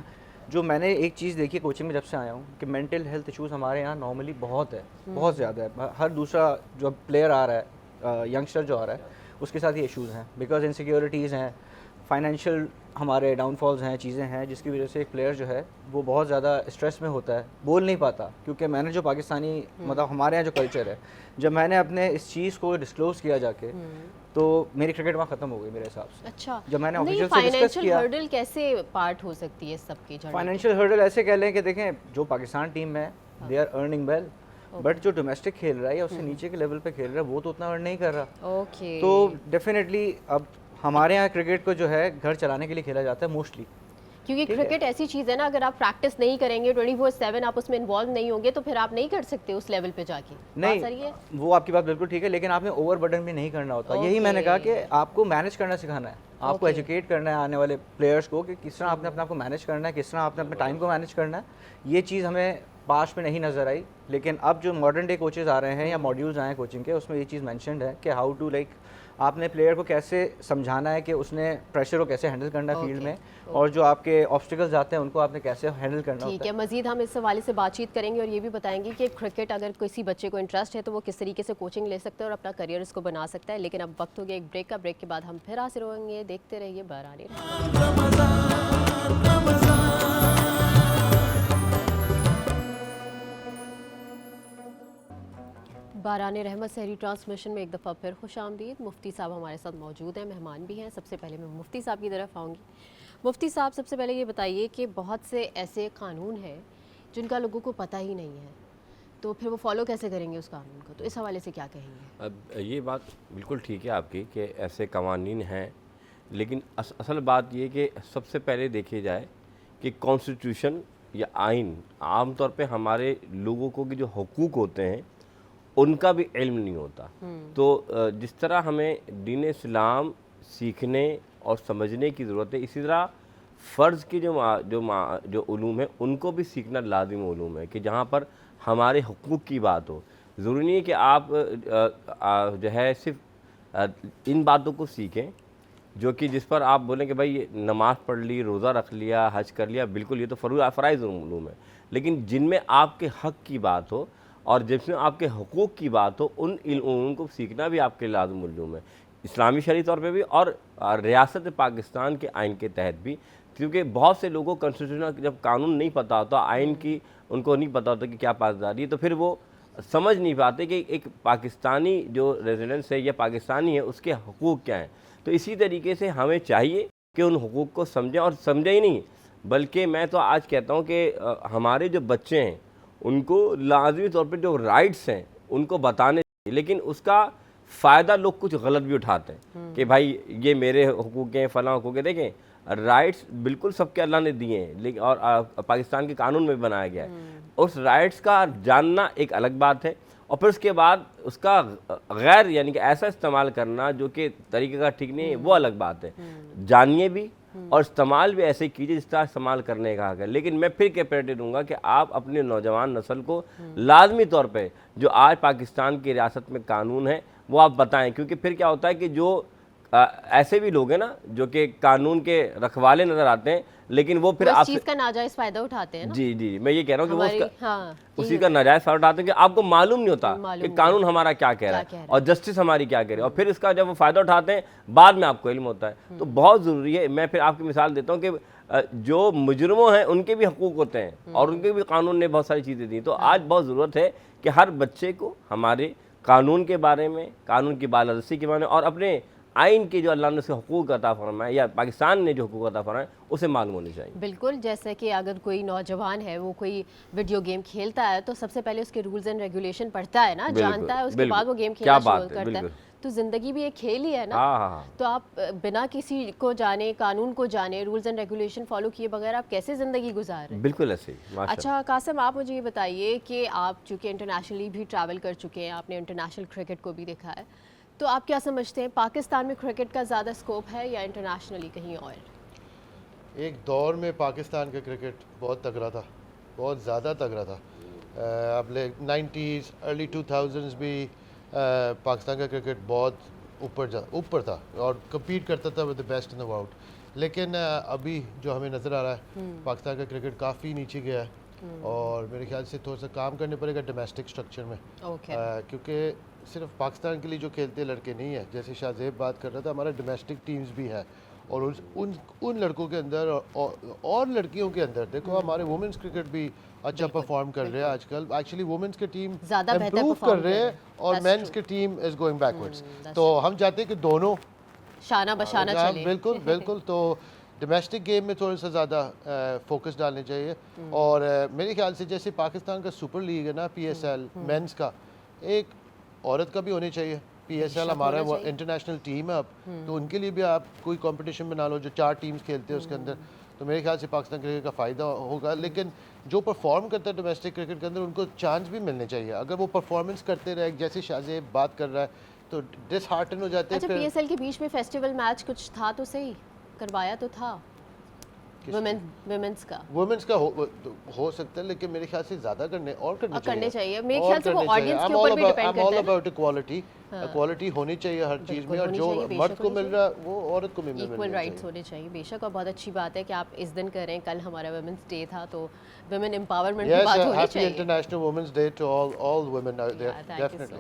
Speaker 4: जो मैंने एक चीज़ देखी कोचिंग में जब से आया हूँ कि मेंटल हेल्थ इश्यूज़ हमारे यहाँ नॉर्मली बहुत है, बहुत ज़्यादा है। हर दूसरा जो प्लेयर आ रहा है, यंगस्टर जो आ रहा है, उसके साथ ये इश्यूज़ हैं, बिकॉज इनसिक्योरिटीज़ हैं, फाइनेंशियल हमारे डाउनफॉल्स हैं, चीज़ें हैं, जिसकी वजह से एक प्लेयर जो है वो बहुत ज़्यादा स्ट्रेस में होता है, बोल नहीं पाता। क्योंकि मैंने जो पाकिस्तानी मतलब हमारे यहाँ जो कल्चर है, जब मैंने अपने इस चीज़ को डिस्क्लोज़ किया जाके, तो मेरी क्रिकेट वहाँ ख़त्म हो गई मेरे हिसाब से।
Speaker 1: अच्छा,
Speaker 4: जब मैंने ऑफिशियल से डिस्कस किया,
Speaker 1: हर्डल कैसे पार्ट हो सकती है सबकी जर्नी?
Speaker 4: फाइनेंशियल हर्डल ऐसे कह लें कि देखें, जो पाकिस्तान टीम में they are earning well, but जो डोमेस्टिक खेल रहा है या उससे नीचे के लेवल पे खेल रहा है, वो तो उतना अर्न नहीं कर रहा।
Speaker 1: ओके।
Speaker 4: तो डेफिनेटली अब हमारे यहाँ क्रिकेट को जो है घर चलाने के लिए खेला जाता है मोस्टली,
Speaker 1: क्योंकि क्रिकेट ऐसी चीज़ है ना, अगर आप प्रैक्टिस नहीं करेंगे 24/7, आप उसमें इन्वॉल्व नहीं होंगे, तो फिर आप नहीं कर सकते उस लेवल पे जाके।
Speaker 4: नहीं,
Speaker 1: सही है,
Speaker 4: वो आपकी बात बिल्कुल ठीक है, लेकिन आपने ओवर बर्डन भी नहीं करना होता। यही मैंने कहा कि आपको मैनेज करना सिखाना है, आपको एजुकेट करना है आने वाले प्लेयर्स को कि किस तरह आपने अपने आप को मैनेज करना है, किस तरह आपने अपने टाइम को मैनेज करना है। ये चीज़ हमें पास्ट में नहीं नज़र आई, लेकिन अब जो मॉडर्न डे कोचेज़ आ रहे हैं या मॉड्यूल्स आए हैं कोचिंग के, उसमें ये चीज़ मैंशनड है कि हाउ टू आपने प्लेयर को कैसे समझाना है कि उसने प्रेशर को कैसे हैंडल करना है फील्ड में, और जो आपके ऑब्स्टिकल्स आते हैं उनको आपने कैसे हैंडल करना
Speaker 1: ठीक है। मज़ीद हम इस हवाले से बातचीत करेंगे और ये भी बताएंगे कि क्रिकेट अगर किसी बच्चे को इंटरेस्ट है तो वो किस तरीके से कोचिंग ले सकता है और अपना करियर इसको बना सकता है। लेकिन अब वक्त हो गया एक ब्रेक का। ब्रेक के बाद हम फिर हाजिर होंगे। देखते रहिए बराने। बाराने रहमत शहरी ट्रांसमिशन में एक दफ़ा फिर खुश आमदीद। मुफ्ती साहब हमारे साथ मौजूद हैं, मेहमान भी हैं। सबसे पहले मैं मुफ्ती साहब की तरफ आऊँगी। मुफ्ती साहब, सबसे पहले ये बताइए कि बहुत से ऐसे कानून हैं जिनका लोगों को पता ही नहीं है, तो फिर वो फॉलो कैसे करेंगे उस कानून को, तो इस हवाले से क्या कहेंगे?
Speaker 2: अब ये बात बिल्कुल ठीक है आपकी कि ऐसे कवानीन हैं, लेकिन असल बात ये कि सबसे पहले देखी जाए कि कॉन्स्टिट्यूशन या आइन आम तौर पे हमारे लोगों को कि जो हकूक़ होते हैं उनका भी इल्म नहीं होता। तो जिस तरह हमें दीन इस्लाम सीखने और समझने की ज़रूरत है, इसी तरह फ़र्ज़ की जो उलूम है उनको भी सीखना लाज़िम उलूम है कि जहाँ पर हमारे हुकूक़ की बात हो। ज़रूरी नहीं है कि आप जो है सिर्फ इन बातों को सीखें जो कि जिस पर आप बोलें कि भाई नमाज़ पढ़ ली, रोज़ा रख लिया, हज कर लिया, बिल्कुल ये तो फ़राइज़ उलूम है। लेकिन जिनमें आपके हक़ की बात हो और जिसमें आपके हुकूक़ की बात हो, उन उलूम को सीखना भी आपके लाज़िम उलूम है, इस्लामी शरई तौर पे भी और रियासत पाकिस्तान के आइन के तहत भी। क्योंकि बहुत से लोगों को कॉन्स्टिट्यूशन जब कानून नहीं पता होता, आइन की उनको नहीं पता होता कि क्या पासदारी है, तो फिर वो समझ नहीं पाते कि एक पाकिस्तानी जो रेजिडेंस है या पाकिस्तानी है उसके हुकूक़ क्या हैं। तो इसी तरीके से हमें चाहिए कि उन हुकूक़ को समझें, और समझें ही नहीं बल्कि मैं तो आज कहता हूँ कि हमारे जो बच्चे हैं उनको लाजमी तौर पर जो राइट्स हैं उनको बताने चाहिए, लेकिन उसका फ़ायदा लोग कुछ गलत भी उठाते हैं कि भाई ये मेरे हुकूक़ हैं, फ़लाँ हुकूक़ हैं। देखें, राइट्स बिल्कुल सबके अल्लाह ने दिए हैं, लेकिन और पाकिस्तान के कानून में भी बनाया गया है। उस राइट्स का जानना एक अलग बात है, और फिर उसके बाद उसका गैर यानी कि ऐसा इस्तेमाल करना जो कि तरीके का ठीक नहीं है, वो अलग बात है। जानिए भी और इस्तेमाल भी ऐसे कीजिए जिस तरह इस्तेमाल करने का हक है। लेकिन मैं फिर कैपेरेटिव दूँगा कि आप अपने नौजवान नस्ल को लाजमी तौर पे जो आज पाकिस्तान की रियासत में कानून है वो आप बताएं, क्योंकि फिर क्या होता है कि जो ऐसे भी लोग हैं ना जो कि कानून के रखवाले नज़र आते हैं, लेकिन वो फिर आप
Speaker 1: चीज़ का नाजायज़ फ़ायदा उठाते हैं ना।
Speaker 2: जी मैं ये कह रहा हूँ कि वो
Speaker 1: हाँ,
Speaker 2: उसी का नाजायज़ फ़ायदा उठाते हैं कि आपको मालूम नहीं होता कि कानून हमारा क्या कह रहा है और जस्टिस हमारी क्या कह रही है, और फिर इसका जब वो फ़ायदा उठाते हैं बाद में आपको इल्म होता है। तो बहुत ज़रूरी है। मैं फिर आपकी मिसाल देता हूँ कि जो मुजरिमों हैं उनके भी हकूक़ होते हैं और उनके भी कानून ने बहुत सारी चीज़ें दी। तो आज बहुत ज़रूरत है कि हर बच्चे को हमारे कानून के बारे में, कानून की बालादस्ती के बारे में और अपने आइन के जो अल्लाह ने उसे हुकूक अता फरमाए या पाकिस्तान ने जो हुकूक अता फरमाए उसे मालूम होनी चाहिए।
Speaker 1: बिल्कुल, जैसे कि अगर कोई नौजवान है वो कोई वीडियो गेम खेलता है तो सबसे पहले उसके रूल्स एंड रेगुलेशन पढ़ता है ना, जानता है, उसके बाद वो गेम खेलना शुरू करता है। तो ज़िंदगी भी एक खेल ही है ना। तो आप बिना किसी को जाने, कानून को जाने, रूल्स एंड रेगुलेशन फॉलो किए बगैर आप कैसे ज़िंदगी गुजार रहे हैं?
Speaker 2: बिल्कुल ऐसे।
Speaker 1: अच्छा कासिम, आप मुझे ये बताइए कि आप चूँकि इंटरनेशनली भी ट्रैवल कर चुके हैं, आपने इंटरनेशनल क्रिकेट को भी देखा है, तो आप क्या समझते हैं पाकिस्तान में क्रिकेट का ज़्यादा स्कोप है या इंटरनेशनली कहीं और?
Speaker 3: एक दौर में पाकिस्तान का क्रिकेट बहुत तगड़ा था, बहुत ज़्यादा तगड़ा था। अब 90s अर्ली 2000s भी पाकिस्तान का क्रिकेट बहुत ऊपर था और कम्पीट करता था with the best in the world. लेकिन अभी जो हमें नज़र आ रहा है पाकिस्तान का क्रिकेट काफ़ी नीचे गया है और मेरे ख्याल से थोड़ा सा काम करने पड़ेगा डोमेस्टिक स्ट्रक्चर में। क्योंकि सिर्फ पाकिस्तान के लिए जो खेलते लड़के नहीं है, जैसे शाहजेब बात कर रहा था, हमारा डोमेस्टिक टीम्स भी है और उन लड़कों के अंदर और लड़कियों के अंदर देखो हमारे वुमेंस क्रिकेट भी अच्छा परफॉर्म कर रहे हैं आजकल। एक्चुअली वुमेंस की टीम इम्प्रूव कर रहे हैं और मेंस की टीम इज गोइंग बैकवर्ड्स। तो हम चाहते हैं कि दोनों
Speaker 1: शाना बशाना चले।
Speaker 3: बिल्कुल तो डोमेस्टिक गेम में थोड़ा सा ज़्यादा फोकस डालने चाहिए। और मेरे ख्याल से जैसे पाकिस्तान का सुपर लीग है ना PSL मेंस का, एक औरत का भी होनी चाहिए। PSL हमारा इंटरनेशनल टीम है अब, तो उनके लिए भी आप कोई कंपटीशन बना लो जो 4 टीम्स खेलते हैं उसके अंदर, तो मेरे ख्याल से पाकिस्तान क्रिकेट का फ़ायदा होगा। लेकिन जो परफॉर्म करता है डोमेस्टिक क्रिकेट के अंदर उनको चांस भी मिलने चाहिए। अगर वो परफॉर्मेंस करते रहे जैसे शाहजेब बात कर रहा है तो डिसहार्टन हो जाते हैं।
Speaker 1: अच्छा PSL के बीच में फेस्टिवल मैच कुछ था तो सही, करवाया तो था वुमेन्स का
Speaker 3: हो सकता है, लेकिन मेरे ख्याल से ज़्यादा करने चाहिए।
Speaker 1: मेरे ख्याल से वो ऑडियंस के ऊपर भी डिपेंड करता है।
Speaker 3: ऑल अबाउट इक्वालिटी होनी चाहिए हर चीज़ में, और जो मर्द को मिल रहा है वो औरत को भी मिलना चाहिए।
Speaker 1: इक्वल राइट्स होने चाहिए बेशक, और बहुत अच्छी बात है कि आप इस दिन करें। कल हमारा वुमेन्स डे था तो वुमेन एम्पावरमेंट की बात होनी चाहिए।
Speaker 3: International women's day to all women out there, definitely.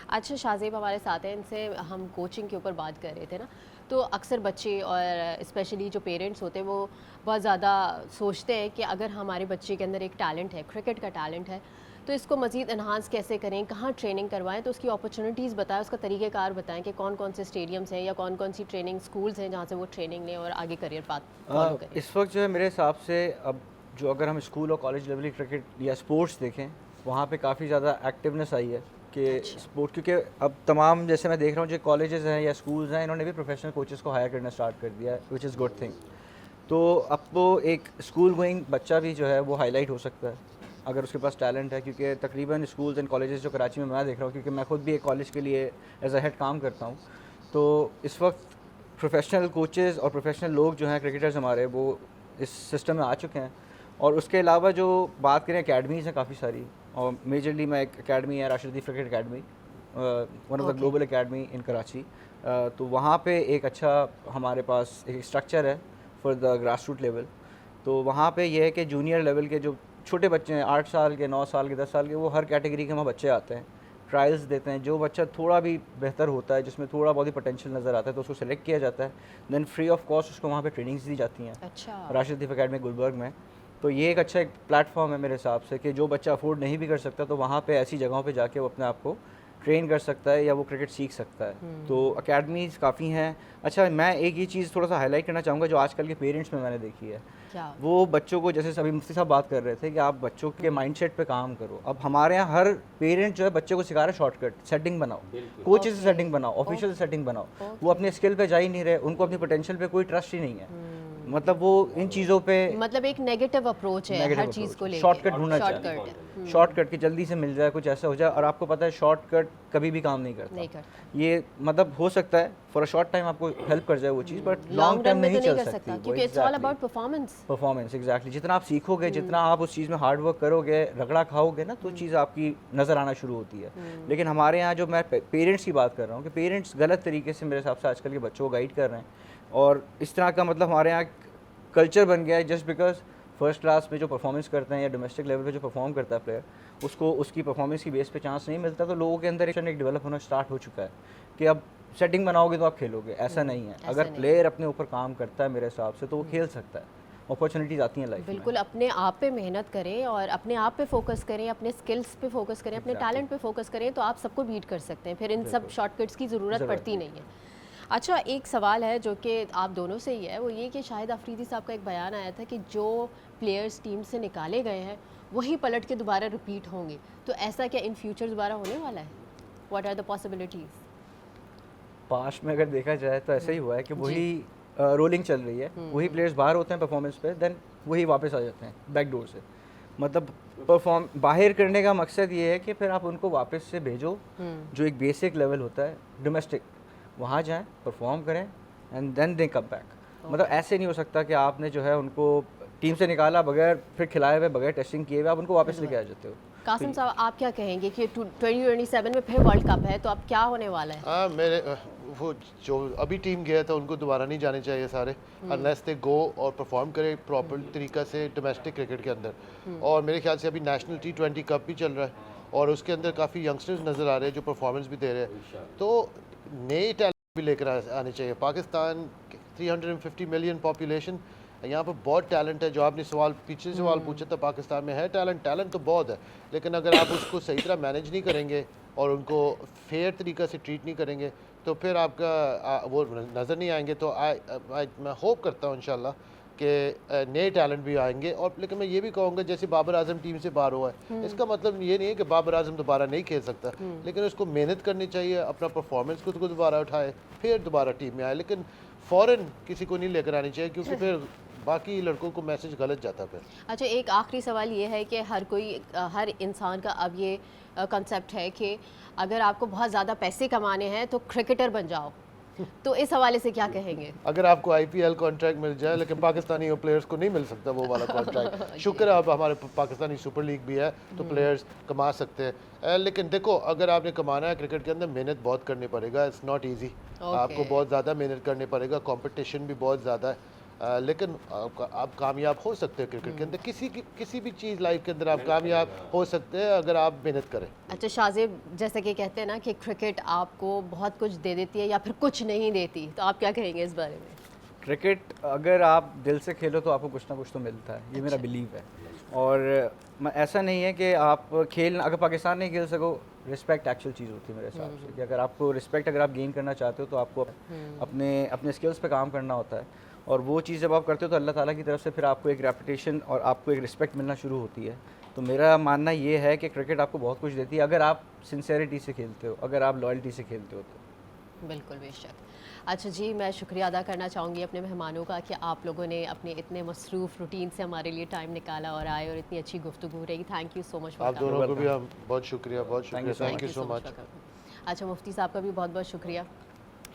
Speaker 1: अच्छा शाहजेब हमारे साथ हैं, इनसे हम कोचिंग के ऊपर बात कर रहे थे ना, तो अक्सर बच्चे और स्पेशली जो पेरेंट्स होते हैं वो बहुत ज़्यादा सोचते हैं कि अगर हमारे बच्चे के अंदर एक टैलेंट है, क्रिकेट का टैलेंट है, तो इसको मज़ीद इन्हांस कैसे करें, कहाँ ट्रेनिंग करवाएं, तो उसकी अपॉर्चुनिटीज़ बताएं, उसका तरीक़ेकार बताएं कि कौन कौन से स्टेडियम्स हैं या कौन कौन सी ट्रेनिंग स्कूल्स हैं जहाँ से वो ट्रेनिंग लें और आगे करियर पाथ फॉलो करें।
Speaker 4: इस वक्त जो है मेरे हिसाब से अब जो अगर हम स्कूल और कॉलेज लेवल क्रिकेट या स्पोर्ट्स देखें वहाँ पे काफ़ी ज़्यादा एक्टिवनेस आई है कि स्पोर्ट, क्योंकि अब तमाम जैसे मैं देख रहा हूँ जो कॉलेजेस हैं या स्कूल्स हैं इन्होंने भी प्रोफेशनल कोचेस को हायर करना स्टार्ट कर दिया है, विच इज़ गुड थिंग। तो अब वो एक स्कूल गोइंग बच्चा भी जो है वो हाईलाइट हो सकता है अगर उसके पास टैलेंट है, क्योंकि तकरीबन स्कूल्स एंड कॉलेजेस जो कराची में मैं देख रहा हूँ, क्योंकि मैं खुद भी एक कॉलेज के लिए एज अ हेड काम करता हूँ, तो इस वक्त प्रोफेशनल कोचेज़ और प्रोफेशनल लोग जो हैं क्रिकेटर्स हमारे, वो इस सिस्टम में आ चुके हैं। और उसके अलावा जो बात करें अकेडमीज़ हैं काफ़ी सारी, और मेजरली मैं एक अकेडमी है Rashid Latif cricket academy, one of the global academy in Karachi, तो वहाँ पे एक अच्छा हमारे पास एक स्ट्रक्चर है for the grass root level. तो वहाँ पे ये है कि जूनियर लेवल के जो छोटे बच्चे हैं, 8 साल के, 9 साल के, 10 साल के, वो हर कैटेगरी के वहाँ बच्चे आते हैं, ट्रायल्स देते हैं। जो बच्चा थोड़ा भी बेहतर होता है, जिसमें थोड़ा बहुत ही पोटेंशियल नज़र आता है, तो उसको सेलेक्ट किया जाता है, देन फ्री ऑफ कॉस्ट उसको वहाँ पे ट्रेनिंग्स दी जाती हैं।
Speaker 1: अच्छा।
Speaker 4: राशिद लतीफ़ अकेडमी गुलबर्ग में। तो ये एक अच्छा एक प्लेटफॉर्म है मेरे हिसाब से, कि जो बच्चा अफोर्ड नहीं भी कर सकता, तो वहाँ पे ऐसी जगहों पे जाके वो अपने आप को ट्रेन कर सकता है या वो क्रिकेट सीख सकता है। तो अकेडमीज़ काफ़ी हैं। अच्छा, मैं एक ये चीज़ थोड़ा सा हाईलाइट करना चाहूँगा जो आजकल के पेरेंट्स में मैंने देखी है,
Speaker 1: क्या?
Speaker 4: वो बच्चों को, जैसे अभी मुफ्ती साहब बात कर रहे थे कि आप बच्चों के माइंडसेट पे काम करो। अब हमारे यहाँ हर पेरेंट जो है बच्चे को सिखा रहा है शॉर्टकट सेटिंग बनाओ, कोचेज से सेटिंग बनाओ, ऑफिशियल सेटिंग बनाओ। वो अपने स्किल पे जा ही नहीं रहे, उनको अपनी पोटेंशियल पे कोई ट्रस्ट ही नहीं है। मतलब वो इन चीज़ों पे
Speaker 1: मतलब एक नेगेटिव अप्रोच है हर चीज़ को लेकर,
Speaker 4: शॉर्टकट ढूंढना
Speaker 1: शॉर्टकट
Speaker 4: चाहिए, शॉर्टकट कि जल्दी से मिल जाए, कुछ ऐसा हो जाए। और आपको पता है शॉर्टकट कभी भी काम नहीं करता। ये मतलब हो सकता है फॉर अ शॉर्ट टाइम आपको हेल्प कर जाए वो चीज़, बट लॉन्ग टर्म नहीं चल सकती,
Speaker 1: क्योंकि it's all about
Speaker 4: performance. Exactly, जितना आप सीखोगे, जितना आप उस चीज़ में हार्ड वर्क करोगे, रगड़ा खाओगे ना, तो चीज़ आपकी नज़र आना शुरू होती है। लेकिन हमारे यहाँ जो मैं पेरेंट्स की बात कर रहा हूँ, कि पेरेंट्स गलत तरीके से मेरे हिसाब से आजकल के बच्चों को गाइड कर रहे हैं, और इस तरह का मतलब हमारे यहाँ कल्चर बन गया है, जस्ट बिकॉज फर्स्ट क्लास में जो परफॉर्मेंस करते हैं या डोमेस्टिक लेवल पे जो परफॉर्म करता है प्लेयर, उसको उसकी परफॉर्मेंस की बेस पे चांस नहीं मिलता। तो लोगों के अंदर एक डेवलप होना स्टार्ट हो चुका है कि अब सेटिंग बनाओगे तो आप खेलोगे, ऐसा नहीं है। अगर प्लेयर अपने ऊपर काम करता है मेरे हिसाब से, तो वो खेल सकता है, अपॉर्चुनिटीज़ आती हैं लाइफ में।
Speaker 1: बिल्कुल, अपने आप पे मेहनत करें और अपने आप पे फोकस करें, अपने स्किल्स पे फोकस करें, अपने टैलेंट पे फोकस करें, तो आप सबको बीट कर सकते हैं। फिर इन सब शॉर्टकट्स की ज़रूरत पड़ती नहीं है। अच्छा, एक सवाल है जो कि आप दोनों से ही है, वो ये कि शाहिद अफरीदी साहब का एक बयान आया था कि जो प्लेयर्स टीम से निकाले गए हैं वही पलट के दोबारा रिपीट होंगे, तो ऐसा क्या इन फ्यूचर दोबारा होने वाला है? What are the possibilities?
Speaker 4: Past में अगर देखा जाए तो ऐसा ही हुआ है कि वही रोलिंग चल रही है, वही प्लेयर्स बाहर होते हैं परफॉर्मेंस पे, देन वही वापस आ जाते हैं बैक डोर से। मतलब परफॉर्म बाहर करने का मकसद ये है कि फिर आप उनको वापस से भेजो, जो एक बेसिक लेवल होता है डोमेस्टिक, वहाँ जाएं, परफॉर्म करें, and then they come back. मतलब ऐसे नहीं हो सकता कि आपने जो है उनको टीम से निकाला बगैर, फिर खिलाए हुए, बगैर टेस्टिंग किए हुए, आप उनको वापस लेके आ जाते हो।
Speaker 1: कासिम साहब, आप क्या कहेंगे कि 2027 में फिर वर्ल्ड कप है, तो अब क्या होने वाला है?
Speaker 3: हाँ, मेरे वो जो अभी टीम गया था उनको दोबारा नहीं जाने चाहिए सारे, अनलेस दे गो और परफॉर्म करे प्रॉपर तरीका से डोमेस्टिक क्रिकेट के अंदर। और मेरे ख्याल से अभी नेशनल T20 कप भी चल रहा है, और उसके अंदर काफ़ी यंगस्टर्स नज़र आ रहे हैं जो परफॉर्मेंस भी दे रहे हैं। तो नए टैलेंट भी लेकर आने चाहिए। पाकिस्तान 350 मिलियन पॉपुलेशन, यहाँ पर बहुत टैलेंट है। जो आपने पीछे सवाल पूछा था, पाकिस्तान में है टैलेंट तो बहुत है, लेकिन अगर आप उसको सही तरह मैनेज नहीं करेंगे और उनको फेयर तरीक़ा से ट्रीट नहीं करेंगे, तो फिर आपका वो नज़र नहीं आएंगे। तो मैं होप करता हूँ इंशाल्लाह कि नए टैलेंट भी आएंगे। और लेकिन मैं ये भी कहूँगा, जैसे बाबर आजम टीम से बाहर हुआ है, इसका मतलब ये नहीं है कि बाबर आजम दोबारा नहीं खेल सकता, लेकिन उसको मेहनत करनी चाहिए, अपना परफॉर्मेंस खुद को दोबारा उठाए, फिर दोबारा टीम में आए। लेकिन फ़ौरन किसी को नहीं लेकर आनी चाहिए, क्योंकि फिर बाकी लड़कों को मैसेज गलत जाता है।
Speaker 1: अच्छा, एक आखिरी सवाल ये है कि हर इंसान का अब ये कंसेप्ट है कि अगर आपको बहुत ज़्यादा पैसे कमाने हैं तो क्रिकेटर बन जाओ, तो इस हवाले से क्या कहेंगे?
Speaker 3: अगर आपको IPL कॉन्ट्रैक्ट मिल जाए, लेकिन पाकिस्तानी प्लेयर्स को नहीं मिल सकता वो वाला कॉन्ट्रैक्ट। शुक्र है अब हमारे पाकिस्तानी सुपर लीग भी है, तो प्लेयर्स कमा सकते हैं। लेकिन देखो, अगर आपने कमाना है क्रिकेट के अंदर, मेहनत बहुत करनी पड़ेगा, इट्स नॉट ईजी। आपको बहुत ज़्यादा मेहनत करनी पड़ेगा, कंपटीशन भी बहुत ज़्यादा है, लेकिन आप कामयाब हो सकते हैं क्रिकेट के अंदर। किसी भी चीज़ लाइफ के अंदर आप कामयाब हो सकते हैं अगर आप मेहनत करें।
Speaker 1: अच्छा शाज़ेब, जैसे कि कहते हैं ना कि क्रिकेट आपको बहुत कुछ दे देती है या फिर कुछ नहीं देती, तो आप क्या कहेंगे इस बारे में?
Speaker 4: क्रिकेट अगर आप दिल से खेलो तो आपको कुछ ना कुछ तो मिलता है, ये मेरा बिलीव है। और ऐसा नहीं है कि आप अगर पाकिस्तान नहीं खेल सको, रिस्पेक्ट एक्चुअल चीज़ होती है मेरे हिसाब से, कि अगर आपको रिस्पेक्ट अगर आप गेन करना चाहते हो तो आपको अपने स्किल्स पे काम करना होता है। और वो चीज़ जब आप करते हो तो अल्लाह ताला की तरफ से फिर आपको एक रेपुटेशन और आपको एक रिस्पेक्ट मिलना शुरू होती है। तो मेरा मानना ये है कि क्रिकेट आपको बहुत कुछ देती है अगर आप सिंसेरिटी से खेलते हो, अगर आप लॉयल्टी से खेलते हो तो।
Speaker 1: बिल्कुल, बेशक। अच्छा जी, मैं शुक्रिया अदा करना चाहूँगी अपने मेहमानों का कि आप लोगों ने अपने इतने मसरूफ़ रूटीन से हमारे लिए टाइम निकाला और आए और इतनी अच्छी गुफ्तगू रही। Thank you so much for
Speaker 3: आप दोनों को भी हम बहुत शुक्रिया, थैंक यू सो मच।
Speaker 1: अच्छा, मुफ्ती साहब का भी बहुत बहुत शुक्रिया।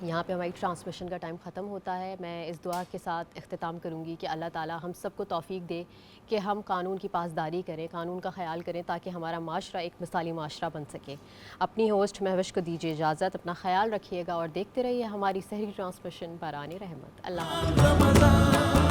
Speaker 1: यहाँ पे हमारी ट्रांसमिशन का टाइम ख़त्म होता है। मैं इस दुआ के साथ इख्तिताम करूँगी कि अल्लाह ताला हम सबको तौफ़ीक दे कि हम कानून की पासदारी करें, कानून का ख्याल करें, ताकि हमारा माशरा एक मिसाली माशरा बन सके। अपनी होस्ट महविश को दीजिए इजाज़त, अपना ख्याल रखिएगा और देखते रहिए हमारी सहरी ट्रांसमिशन बरानी रहमत। अल्लाह हाफ़िज़।